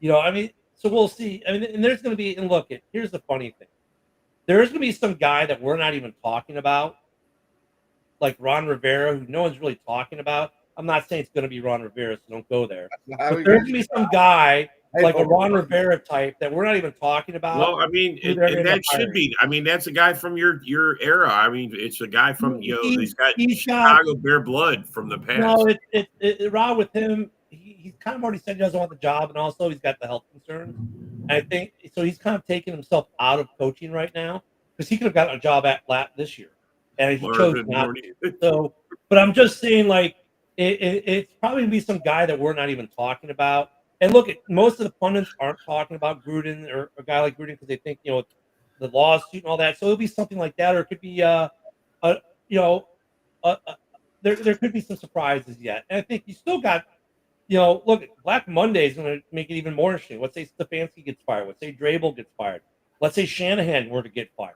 Speaker 2: So we'll see. And there's going to be, and look, here's the funny thing. There's going to be some guy that we're not even talking about, like Ron Rivera, who no one's really talking about. I'm not saying it's going to be Ron Rivera, so don't go there. But there's going to be some guy like a Ron Rivera type that we're not even talking about.
Speaker 3: Well, and that should be. That's a guy from your era. It's a guy from he's got Chicago Bear blood from the past.
Speaker 2: No, Rob with him. He's kind of already said he doesn't want the job, and also he's got the health concerns. I think so. He's kind of taking himself out of coaching right now because he could have gotten a job at Lat this year, and he chose not to. So, but I'm just saying, like, it's probably gonna be some guy that we're not even talking about. And look, most of the pundits aren't talking about Gruden or a guy like Gruden because they think the lawsuit and all that. So it'll be something like that, or it could be there could be some surprises yet. And I think you still got. Look, Black Monday is going to make it even more interesting. Let's say Stefanski gets fired. Let's say Drabel gets fired. Let's say Shanahan were to get fired.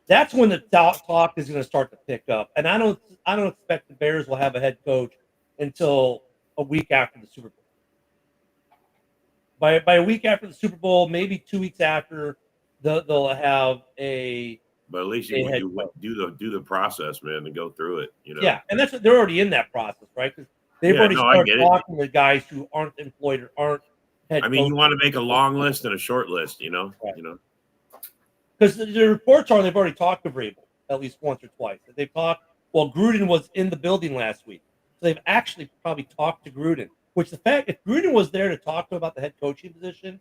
Speaker 2: That's when the talk is going to start to pick up. And I don't expect the Bears will have a head coach until a week after the Super Bowl. By a week after the Super Bowl, maybe 2 weeks after, they'll have a.
Speaker 3: But at least you do the process, man, and go through it.
Speaker 2: Yeah, and that's they're already in that process, right? Because they've already started talking to guys who aren't employed or aren't head coaches.
Speaker 3: You want to make a long list and a short list, Right.
Speaker 2: Because the reports are they've already talked to Vrabel at least once or twice. They've talked. Well, Gruden was in the building last week, so they've actually probably talked to Gruden. Which the fact if Gruden was there to talk to him about the head coaching position,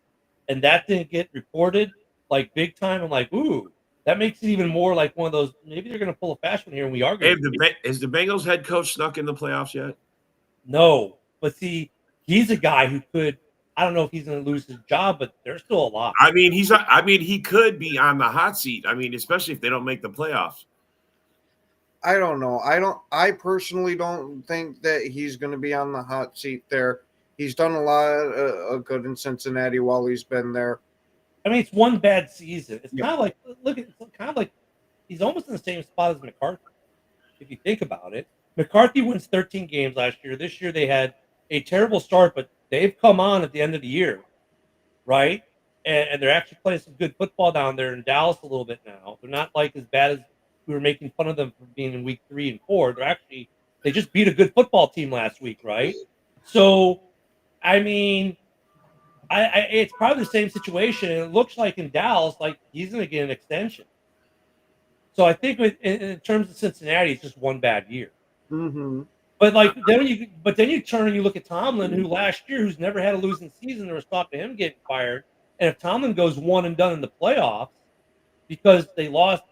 Speaker 2: and that didn't get reported like big time. I'm like, ooh, that makes it even more like one of those. Maybe they're going to pull a fast one here, and we are
Speaker 3: Hey,
Speaker 2: going to.
Speaker 3: is the Bengals head coach snuck in the playoffs yet?
Speaker 2: No, but see, he's a guy who could. I don't know if he's going to lose his job, but there's still a lot.
Speaker 3: I mean, he could be on the hot seat. I mean, especially if they don't make the playoffs.
Speaker 4: I don't know. I personally don't think that he's going to be on the hot seat there. He's done a lot of good in Cincinnati while he's been there.
Speaker 2: I mean, it's one bad season. It's
Speaker 4: Yeah.
Speaker 2: kind of like it's kind of like he's almost in the same spot as McCarthy. If you think about it, McCarthy wins 13 games last year. This year they had a terrible start, but they've come on at the end of the year, right? And they're actually playing some good football down there in Dallas a little bit now. They're not like as bad as we were making fun of them for being in week 3 and 4. They just beat a good football team last week, right? So, I mean, it's probably the same situation. It looks like in Dallas, like he's going to get an extension. So I think in terms of Cincinnati, it's just one bad year.
Speaker 4: Mm-hmm.
Speaker 2: But then you turn and you look at Tomlin, who last year, who's never had a losing season, there was talk of him getting fired. And if Tomlin goes one and done in the playoffs because they lost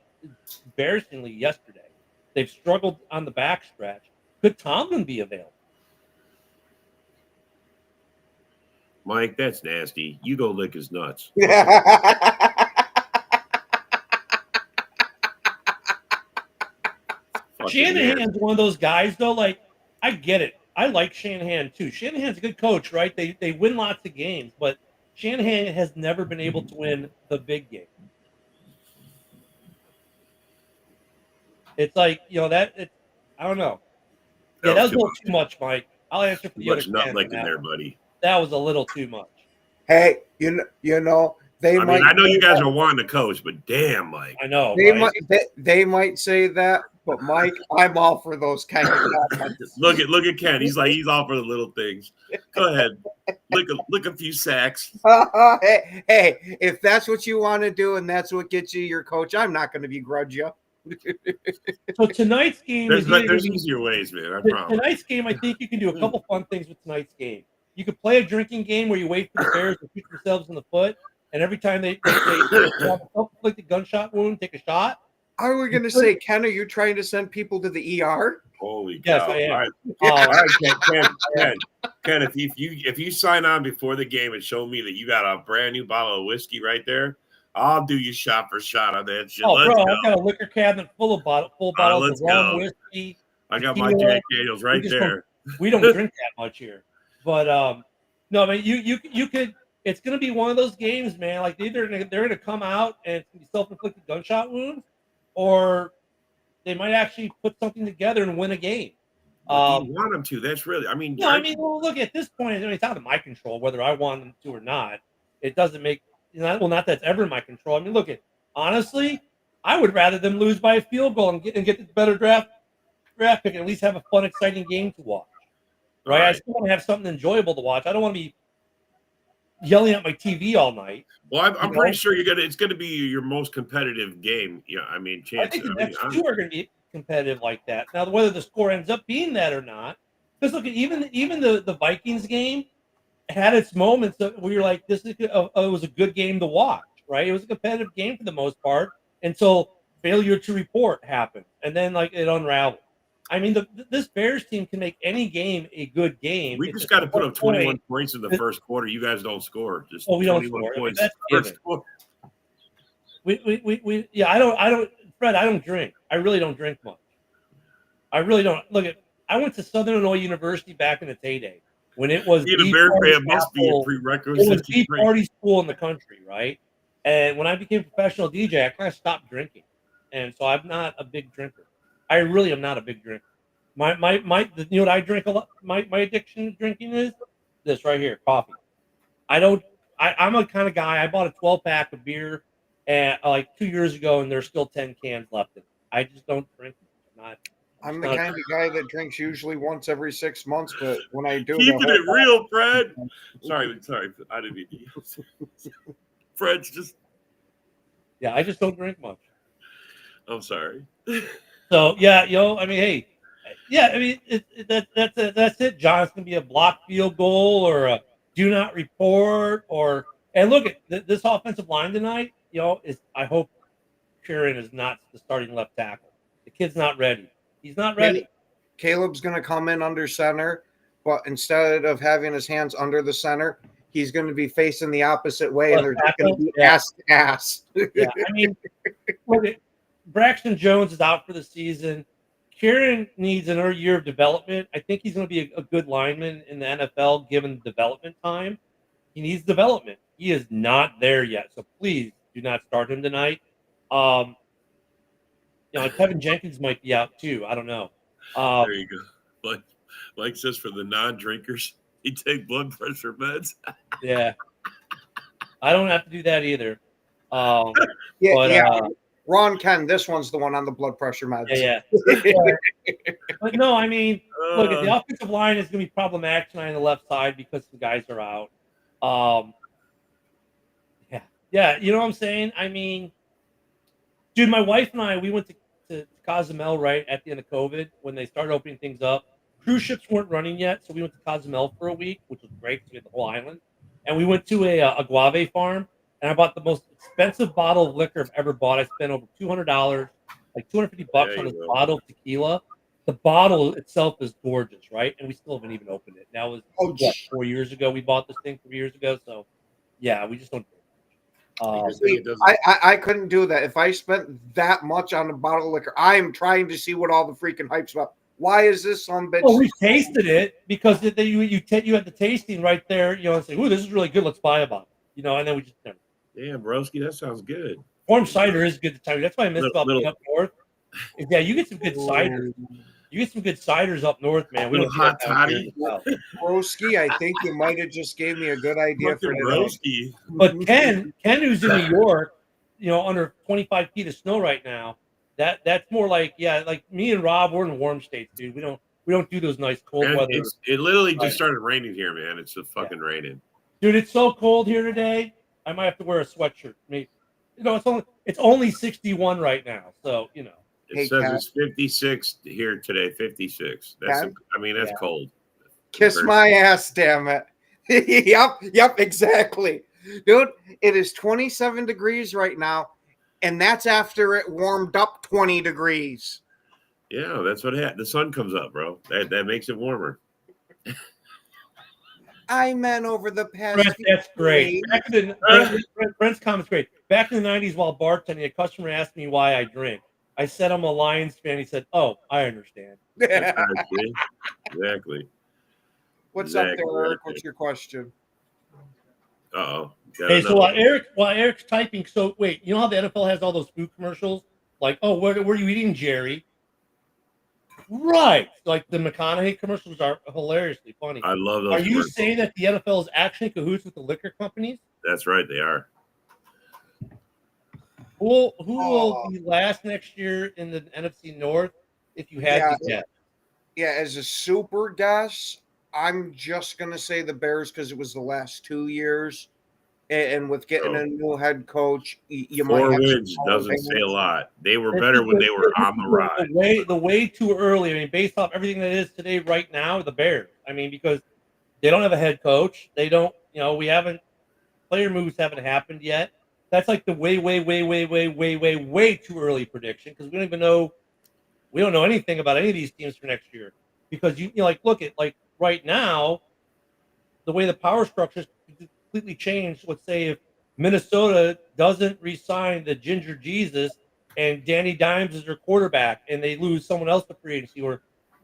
Speaker 2: embarrassingly yesterday, they've struggled on the backstretch. Could Tomlin be available?
Speaker 3: Mike, that's nasty. You go lick his nuts.
Speaker 2: Shanahan's one of those guys, though. Like, I get it. I like Shanahan too. Shanahan's a good coach, right? They win lots of games, but Shanahan has never been able to win the big game. It's like, I don't know. Yeah, that was a little too much, Mike. I'll answer for the other
Speaker 3: Much nut
Speaker 2: Ken
Speaker 3: licking
Speaker 2: on that
Speaker 3: there,
Speaker 2: one.
Speaker 3: buddy.
Speaker 2: That was a little too much.
Speaker 4: Hey, you know they
Speaker 3: I
Speaker 4: might.
Speaker 3: mean, I know you guys are wanting to coach, but damn, Mike.
Speaker 2: I know.
Speaker 4: They
Speaker 2: Right?
Speaker 4: they might say that, but Mike, I'm all for those kind of comments.
Speaker 3: Look at Ken. He's all for the little things. Go ahead, lick a few sacks.
Speaker 4: hey, if that's what you want to do and that's what gets you your coach, I'm not going to begrudge you.
Speaker 2: So tonight's game
Speaker 3: There's easier ways, man. I promise.
Speaker 2: Tonight's game, I think you can do a couple fun things with tonight's game. You could play a drinking game where you wait for the Bears to shoot themselves in the foot, and every time they have a self-inflicted gunshot wound, take a shot.
Speaker 4: Are we going to say, Ken, are you trying to send people to the ER?
Speaker 3: Holy
Speaker 2: Yes,
Speaker 3: cow!
Speaker 2: I am.
Speaker 3: All right, Ken, if you sign on before the game and show me that you got a brand new bottle of whiskey right there, I'll do you shot for shot on that shit.
Speaker 2: Oh,
Speaker 3: Let's
Speaker 2: bro,
Speaker 3: go.
Speaker 2: I've got a liquor cabinet full bottles
Speaker 3: let's
Speaker 2: of rum,
Speaker 3: go.
Speaker 2: whiskey.
Speaker 3: I got my
Speaker 2: tequila.
Speaker 3: Jack Daniels right there.
Speaker 2: We don't drink that much here, but no, I mean you could. It's going to be one of those games, man. Like either they're going to come out and it's going to be self-inflicted gunshot wounds, or they might actually put something together and win a game.
Speaker 3: You want them to? That's really. I mean,
Speaker 2: No, I mean, well, look, at this point, it's out of my control whether I want them to or not. It doesn't make not that it's ever in my control. I mean, look, honestly, I would rather them lose by a field goal and get the better draft pick and at least have a fun, exciting game to watch. Right? I still want to have something enjoyable to watch. I don't want to be yelling at my TV all night.
Speaker 3: Well, I'm pretty sure it's gonna be your most competitive game. Yeah, I mean,
Speaker 2: I think the next two are going to be competitive like that. Now, whether the score ends up being that or not, because look, even the Vikings game had its moments where you're like, this is it was a good game to watch, right? It was a competitive game for the most part until failure to report happened, and then like it unraveled. I mean, this Bears team can make any game a good game.
Speaker 3: We just got to put up 21 points in the first quarter. You guys don't score. Just
Speaker 2: we don't
Speaker 3: 21
Speaker 2: score.
Speaker 3: points.
Speaker 2: That's
Speaker 3: First quarter.
Speaker 2: I don't, Fred, I don't drink. I really don't drink much. I really don't. I went to Southern Illinois University back in its heyday when it was
Speaker 3: being a Bear fan must be a prerequisite.
Speaker 2: It was the party school in the country, right? And when I became a professional DJ, I kind of stopped drinking, and so I'm not a big drinker. I really am not a big drinker. You know what I drink a lot? My addiction to drinking is this right here, coffee. I'm a kind of guy. I bought a 12-pack of beer like 2 years ago, and there's still 10 cans left in it. I just don't drink.
Speaker 4: I'm the kind of guy that drinks usually once every 6 months, but when I do,
Speaker 3: keeping it real, Fred. Sorry, I didn't mean to. Fred's just.
Speaker 2: Yeah, I just don't drink much.
Speaker 3: I'm sorry.
Speaker 2: So yeah, I mean, hey, yeah, I mean, that's it. John, it's gonna be a blocked field goal or a do not report, or And look at this offensive line tonight. I hope Kieran is not the starting left tackle. The kid's not ready. He's not ready.
Speaker 4: Caleb's going to come in under center, but instead of having his hands under the center, he's going to be facing the opposite way, and they're going to be ass to ass.
Speaker 2: Yeah, I mean, look at Braxton Jones is out for the season. Kieran needs another year of development. I think he's going to be a good lineman in the NFL given development time. He needs development. He is not there yet, so please do not start him tonight. Kevin Jenkins might be out too. I don't know.
Speaker 3: There you go. Like says for the non-drinkers, he take blood pressure meds.
Speaker 2: Yeah, I don't have to do that either.
Speaker 4: Ron Ken, this one's the one on the blood pressure meds.
Speaker 2: Yeah. But no, I mean, look, the offensive line is going to be problematic tonight on the left side because the guys are out. Yeah, you know what I'm saying? I mean, dude, my wife and I, we went to Cozumel right at the end of COVID when they started opening things up. Cruise ships weren't running yet, so we went to Cozumel for a week, which was great because we had the whole island. And we went to a agave farm, and I bought the most expensive bottle of liquor I've ever bought. I spent over $200, like $250 on this bottle of tequila. The bottle itself is gorgeous, right? And we still haven't even opened it. That was 4 years ago. We bought this thing 3 years ago. So, yeah, we just don't.
Speaker 4: I couldn't do that. If I spent that much on a bottle of liquor, I am trying to see what all the freaking hype's about. Why is this some bitch?
Speaker 2: Well, we tasted it because you had the tasting right there, and say, "Ooh, this is really good. Let's buy a bottle," and then we just.
Speaker 3: Damn, broski, that sounds good.
Speaker 2: Warm cider is good to tell you. That's why I miss about being up north. Yeah, you get some good ciders. You get some good ciders up north, man. We don't
Speaker 3: hot toddy.
Speaker 4: Broski, I think you might have just gave me a good idea for
Speaker 3: broski.
Speaker 2: But Ken, who's in New York, under 25 feet of snow right now. That's more like me and Rob, we're in warm states, dude. We don't do those nice cold weather.
Speaker 3: It literally just started raining here, man. It's just fucking raining.
Speaker 2: Dude, it's so cold here today. I might have to wear a sweatshirt. It's only 61 right now, so
Speaker 3: It says it's 56 here today. 56. That's cold.
Speaker 4: Kiss my ass, damn it. Yep, exactly. Dude, it is 27 degrees right now, and that's after it warmed up 20 degrees.
Speaker 3: Yeah, that's what happened. The sun comes up, bro. That makes it warmer.
Speaker 4: I meant over the past.
Speaker 2: Brent, that's great. Brent's comment's great. Back in the 90s while bartending, a customer asked me why I drink. I said I'm a Lions fan. He said, "Oh, I understand."
Speaker 3: Exactly.
Speaker 4: What's up there, Eric? What's your question?
Speaker 3: Uh-oh.
Speaker 2: Hey, so while Eric's typing, so wait, you know how the NFL has all those food commercials? Like, oh, where are you eating, Jerry? Right. Like the McConaughey commercials are hilariously funny.
Speaker 3: I love those.
Speaker 2: Are you saying that the NFL is actually in cahoots with the liquor companies?
Speaker 3: That's right, they are.
Speaker 2: Who will be last next year in the NFC North if you had to guess?
Speaker 4: Yeah, as a super guess, I'm just going to say the Bears because it was the last 2 years. And with getting a new head coach, you might have 4
Speaker 3: wins doesn't say a lot. They were better when they were on the ride.
Speaker 2: The way too early. I mean, based off everything that is today, right now, the Bears. I mean, because they don't have a head coach. They don't. Player moves haven't happened yet. That's like the way too early prediction because we don't even know. We don't know anything about any of these teams for next year because look at right now, the way the power structure is completely changed. Let's say if Minnesota doesn't re-sign the Ginger Jesus and Danny Dimes is their quarterback and they lose someone else to free agency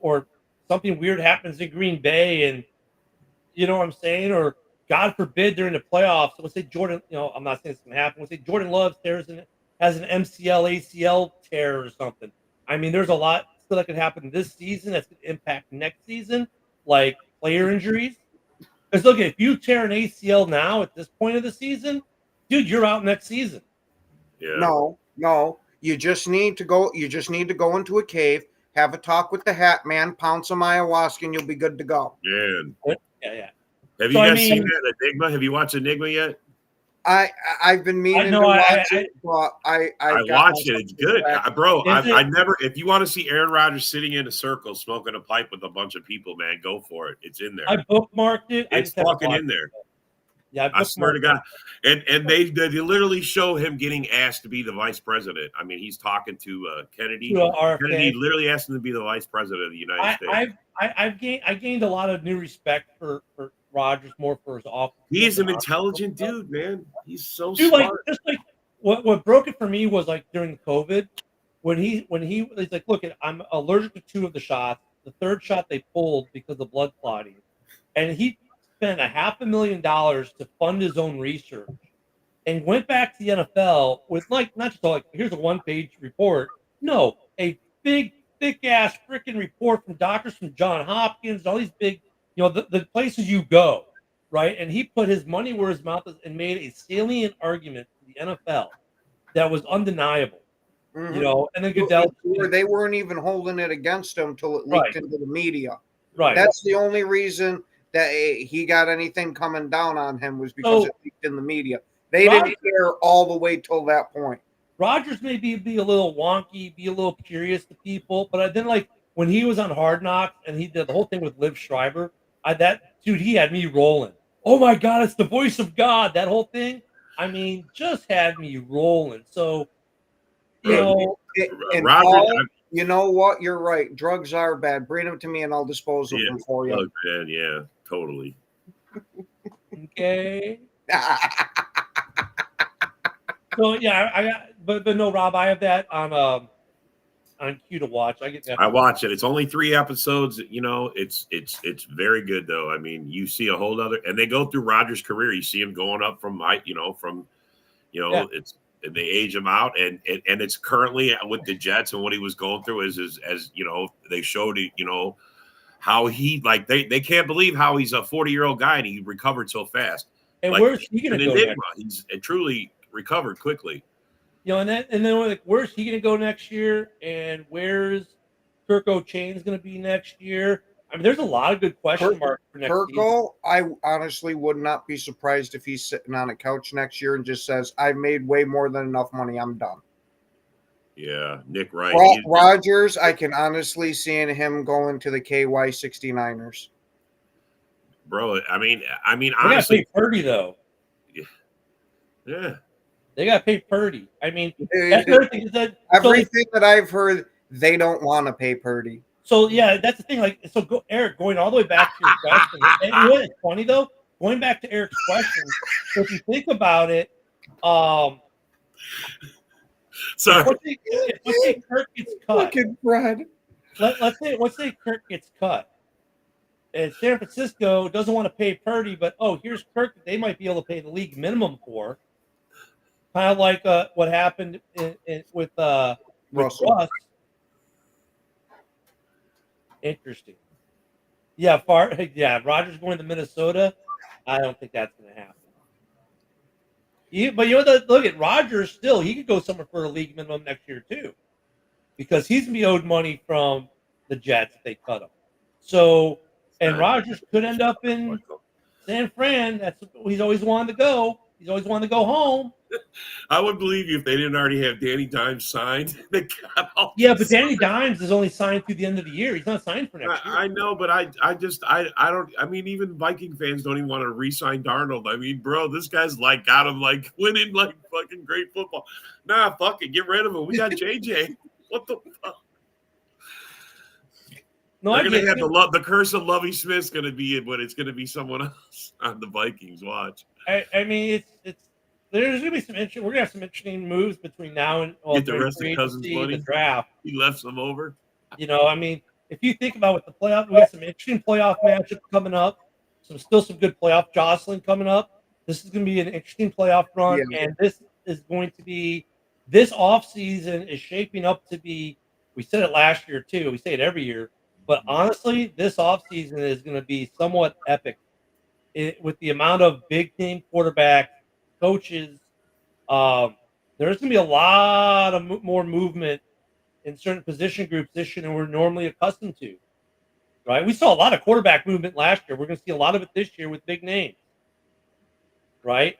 Speaker 2: or something weird happens in Green Bay and you know what I'm saying? Or God forbid during the playoffs, let's say Jordan, I'm not saying it's going to happen. Let's say Jordan Love has an MCL, ACL tear or something. I mean, there's a lot still that could happen this season that's going to impact next season, like player injuries. Because look, if you tear an ACL now at this point of the season, dude, you're out next season.
Speaker 3: Yeah.
Speaker 4: No. You just need to go into a cave, have a talk with the Hat Man, pound some ayahuasca, and you'll be good to go.
Speaker 2: Yeah.
Speaker 3: Have you guys seen that Enigma? Have you watched Enigma yet?
Speaker 4: I've been meaning to watch it, but I
Speaker 3: watched it. It's good, bro. I never. If you want to see Aaron Rodgers sitting in a circle smoking a pipe with a bunch of people, man, go for it. It's in there.
Speaker 2: I bookmarked it.
Speaker 3: It's fucking in there.
Speaker 2: Yeah,
Speaker 3: I swear to God. And they literally show him getting asked to be the vice president. I mean, he's talking to Kennedy.
Speaker 2: To RFK.
Speaker 3: Kennedy literally asked him to be the vice president of the United States.
Speaker 2: I gained a lot of new respect for Rogers, more for his office.
Speaker 3: He's an intelligent dude, man. He's so
Speaker 2: Dude,
Speaker 3: smart.
Speaker 2: like just like what broke it for me was like during COVID when he's like, look, I'm allergic to 2 of the shots. The 3rd shot they pulled because of blood clotting, and he spent $500,000 to fund his own research, and went back to the NFL with like not just like here's a 1-page report, no, a big thick ass freaking report from doctors from Johns Hopkins, all these big, the places you go, right? And he put his money where his mouth is and made a salient argument to the NFL that was undeniable.
Speaker 4: Mhm.
Speaker 2: And then Goodell,
Speaker 4: they weren't even holding it against him until it leaked into the media.
Speaker 2: right?
Speaker 4: That's the only reason that he got anything coming down on him was because it leaked in the media. They didn't care all the way till that point.
Speaker 2: Rogers may be a little wonky, be a little curious to people, but then like when he was on Hard Knocks and he did the whole thing with Liv Schreiber, he had me rolling. Oh my God, it's the voice of God. That whole thing, I mean, just had me rolling. So,
Speaker 3: Rogers,
Speaker 4: you know what? You're right. Drugs are bad. Bring them to me and I'll dispose of them for you.
Speaker 3: Look, man, yeah, totally.
Speaker 2: Okay. So yeah, I got, but no, Rob, I have that on queue to watch. I
Speaker 3: watch it. It's only 3 episodes. It's very good though. I mean, you see a whole other, and they go through Rogers' career. You see him going up from it's. And they age him out, and it's currently with the Jets and what he was going through as they showed how he they can't believe how he's a 40-year-old guy and he recovered so fast.
Speaker 2: And where's he going to go next?
Speaker 3: He's truly recovered quickly.
Speaker 2: And then where's he going to go next year? And where's Kirk O'Chain's going to be next year? I mean, there's a lot of good question marks for next season.
Speaker 4: I honestly would not be surprised if he's sitting on a couch next year and just says, "I've made way more than enough money. I'm done."
Speaker 3: Yeah, Nick Wright.
Speaker 4: Rogers, I can honestly see him going to the KY 69ers.
Speaker 3: Bro, I mean,
Speaker 2: honestly,
Speaker 3: they
Speaker 2: got to pay Purdy though.
Speaker 3: Yeah,
Speaker 2: they got to pay Purdy. I mean, that's the other thing is that
Speaker 4: everything that I've heard, they don't want to pay Purdy.
Speaker 2: So yeah, that's the thing. Eric, going all the way back to your question, and you know what's funny though? Going back to Eric's question, so if you think about it,
Speaker 3: sorry.
Speaker 2: Let's say Kirk gets cut.
Speaker 4: Fucking Brad.
Speaker 2: Let's say Kirk gets cut, and San Francisco doesn't want to pay Purdy, but here's Kirk that they might be able to pay the league minimum for, kind of like what happened with Russ. Interesting. Yeah, Rogers going to Minnesota. I don't think that's going to happen. But look at Rogers. Still, he could go somewhere for a league minimum next year too, because he's going to be owed money from the Jets if they cut him. So, and Rogers could end up in San Fran. He's always wanted to go. He's always wanted to go home.
Speaker 3: I would believe you if they didn't already have Danny Dimes signed.
Speaker 2: But Danny Dimes is only signed through the end of the year. He's not signed for next year.
Speaker 3: I know, but I don't. I mean, even Viking fans don't even want to re-sign Darnold. I mean, bro, this guy's got him winning fucking great football. Nah, fuck it, get rid of him. We got JJ. What the fuck? No, they're gonna have the curse of Lovie Smith's gonna be it, but it's gonna be someone else on the Vikings. Watch.
Speaker 2: I mean, it's. There's going to be some interesting. We're going to have some interesting moves between now and
Speaker 3: get the rest of Cousins' money.
Speaker 2: The draft.
Speaker 3: He left some over.
Speaker 2: I mean, if you think about what the playoff, we got some interesting playoff matchups coming up. Some good playoff jostling coming up. This is going to be an interesting playoff run, and this offseason is shaping up to be. We said it last year too. We say it every year, but honestly, this offseason is going to be somewhat epic with the amount of big name quarterbacks. Coaches, there's going to be a lot of more movement in certain position groups this year than we're normally accustomed to, right? We saw a lot of quarterback movement last year. We're going to see a lot of it this year with big names, right?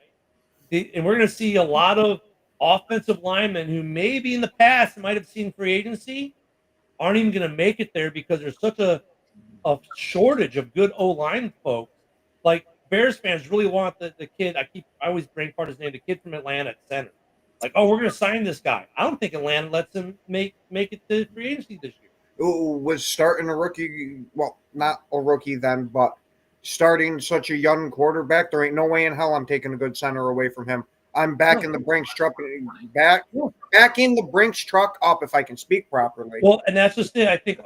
Speaker 2: And we're going to see a lot of offensive linemen who maybe in the past might have seen free agency aren't even going to make it there because there's such a shortage of good O-line folks. Like Bears fans really want the kid. I always bring part his name, the kid from Atlanta at center. Like, oh, we're going to sign this guy. I don't think Atlanta lets him make it to free agency this year.
Speaker 4: Who was starting a rookie, well, not a rookie then, but starting such a young quarterback. There ain't no way in hell I'm taking a good center away from him. I'm backing the Brinks truck backing the Brinks truck up if I can speak properly.
Speaker 2: Well, and that's just it. I think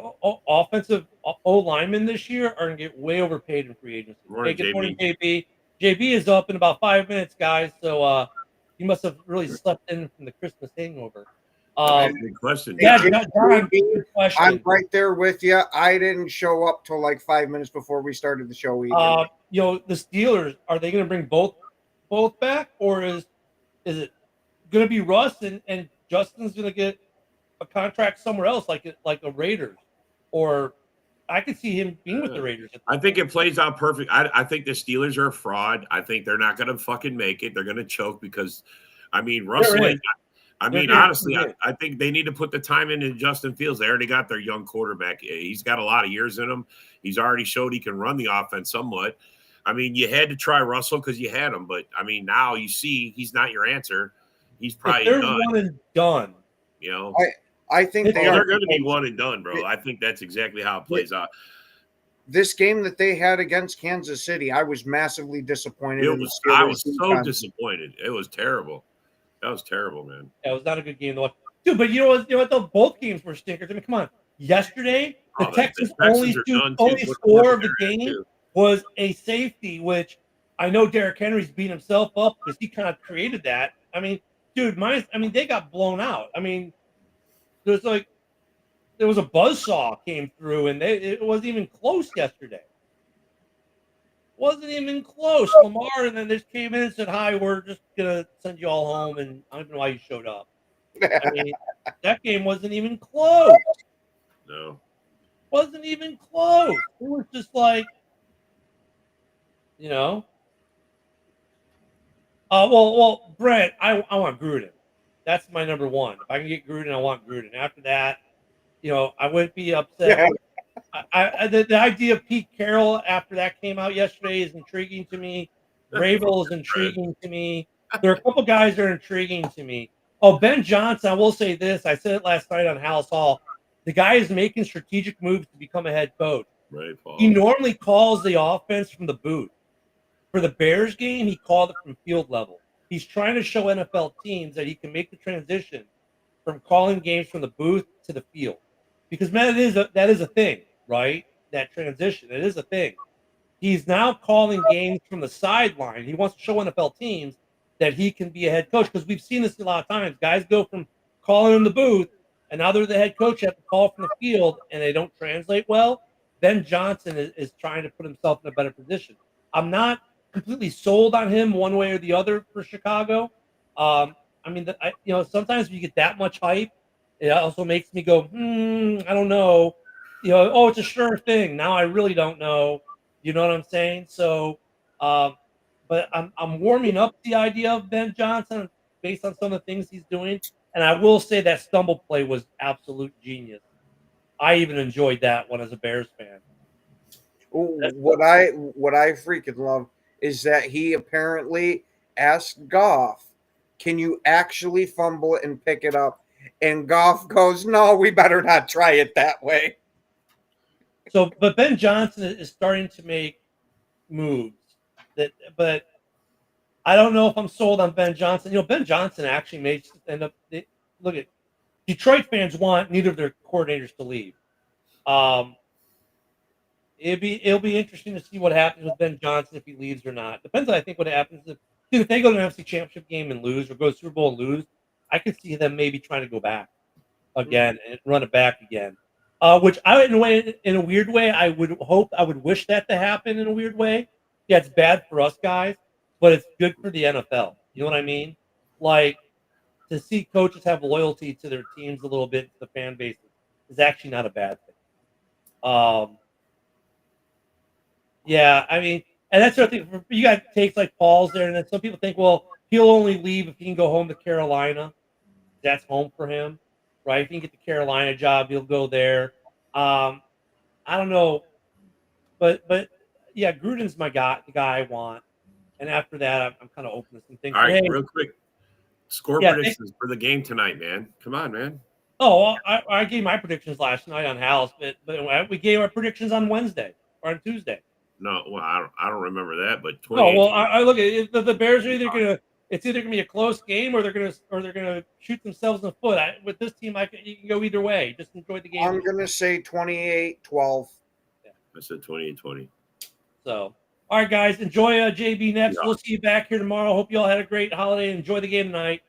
Speaker 2: offensive O linemen this year are going to get way overpaid in free agency.
Speaker 3: Morning,
Speaker 2: Good morning,
Speaker 3: JB.
Speaker 2: JB. JB is up in about 5 minutes, guys. So he must have really slept in from the Christmas hangover.
Speaker 3: Good question.
Speaker 2: Yeah,
Speaker 4: JB,
Speaker 2: good question.
Speaker 4: I'm right there with you. I didn't show up till like 5 minutes before we started the show. Either.
Speaker 2: The Steelers, are they going to bring both back, or is it going to be Russ and Justin's going to get a contract somewhere else, like a Raiders? Or I could see him being with the Raiders.
Speaker 3: I think it plays out perfect. I think the Steelers are a fraud. I think they're not going to fucking make it. They're going to choke because, Russell. Honestly, I think they need to put the time into Justin Fields. They already got their young quarterback. He's got a lot of years in him. He's already showed he can run the offense somewhat. You had to try Russell because you had him, but now you see he's not your answer. He's probably
Speaker 2: they're
Speaker 3: done.
Speaker 2: One and done.
Speaker 4: I think
Speaker 3: they're going to be one and done, bro. I think that's exactly how it plays out.
Speaker 4: This game that they had against Kansas City, I was massively disappointed.
Speaker 3: I was so disappointed. It was terrible. That was terrible, man.
Speaker 2: Yeah, it was not a good game to watch. Dude, but you know what? Though both games were stinkers. Come on. Yesterday, the Texans only score of the game was a safety, which I know Derrick Henry's beat himself up because he kind of created that. Dude, they got blown out. There was a buzzsaw came through, and it wasn't even close yesterday. Wasn't even close. Lamar, and then they just came in and said, "Hi, we're just gonna send you all home," and I don't know why you showed up. That game wasn't even close.
Speaker 3: No,
Speaker 2: wasn't even close. It was just like, well, Brent, I want Gruden. That's my number one. If I can get Gruden, I want Gruden. After that, I wouldn't be upset. The idea of Pete Carroll after that came out yesterday is intriguing to me. Rabel is intriguing to me. There are a couple guys that are intriguing to me. Oh, Ben Johnson, I will say this. I said it last night on House Hall. The guy is making strategic moves to become a head coach.
Speaker 3: Right, Paul.
Speaker 2: He normally calls the offense from the booth. For the Bears game, he called it from field level. He's trying to show NFL teams that he can make the transition from calling games from the booth to the field. Because, man, that is a thing, right? That transition, it is a thing. He's now calling games from the sideline. He wants to show NFL teams that he can be a head coach, because we've seen this a lot of times. Guys go from calling in the booth, and now they're the head coach, have to call from the field, and they don't translate well. Ben Johnson is trying to put himself in a better position. I'm not completely sold on him one way or the other for Chicago. Sometimes when you get that much hype, it also makes me go, I don't know. It's a sure thing. Now I really don't know. You know what I'm saying? So, but I'm warming up the idea of Ben Johnson based on some of the things he's doing. And I will say that stumble play was absolute genius. I even enjoyed that one as a Bears fan.
Speaker 4: What I freaking love is that he apparently asked Goff, "Can you actually fumble it and pick it up?" And Goff goes, "No, we better not try it that way."
Speaker 2: So, but Ben Johnson is starting to make moves but I don't know if I'm sold on Ben Johnson. Ben Johnson actually may end up. Look at Detroit fans want neither of their coordinators to leave. It'll be interesting to see what happens with Ben Johnson if he leaves or not. Depends on, I think, what happens if they go to an NFC Championship game and lose, or go to Super Bowl and lose. I could see them maybe trying to go back again and run it back again. Which in a weird way, I would wish that to happen in a weird way. Yeah, it's bad for us guys, but it's good for the NFL. You know what I mean? Like, to see coaches have loyalty to their teams a little bit, to the fan base, is actually not a bad thing. Yeah, and that's the thing. You got takes like Paul's there, and then some people think, well, he'll only leave if he can go home to Carolina. That's home for him, right? If he can get the Carolina job, he'll go there. I don't know, but yeah, Gruden's my guy, the guy I want. And after that, I'm kind of open to some things.
Speaker 3: All
Speaker 2: But
Speaker 3: right,
Speaker 2: hey,
Speaker 3: real quick. Score
Speaker 2: yeah,
Speaker 3: predictions for the game tonight, man. Come on, man.
Speaker 2: oh, I gave my predictions last night on House, but we gave our predictions on Wednesday or on Tuesday.
Speaker 3: No, well, I don't remember that, but
Speaker 2: Oh
Speaker 3: 28.
Speaker 2: well, I look at it, the Bears are it's either gonna be a close game or they're gonna shoot themselves in the foot. With this team, you can go either way. Just enjoy the game.
Speaker 4: I'm going to say 28-12.
Speaker 3: I said 28-20.
Speaker 2: So, all right, guys, enjoy JB next.
Speaker 3: Yeah.
Speaker 2: We'll see you back here tomorrow. Hope you all had a great holiday. Enjoy the game tonight.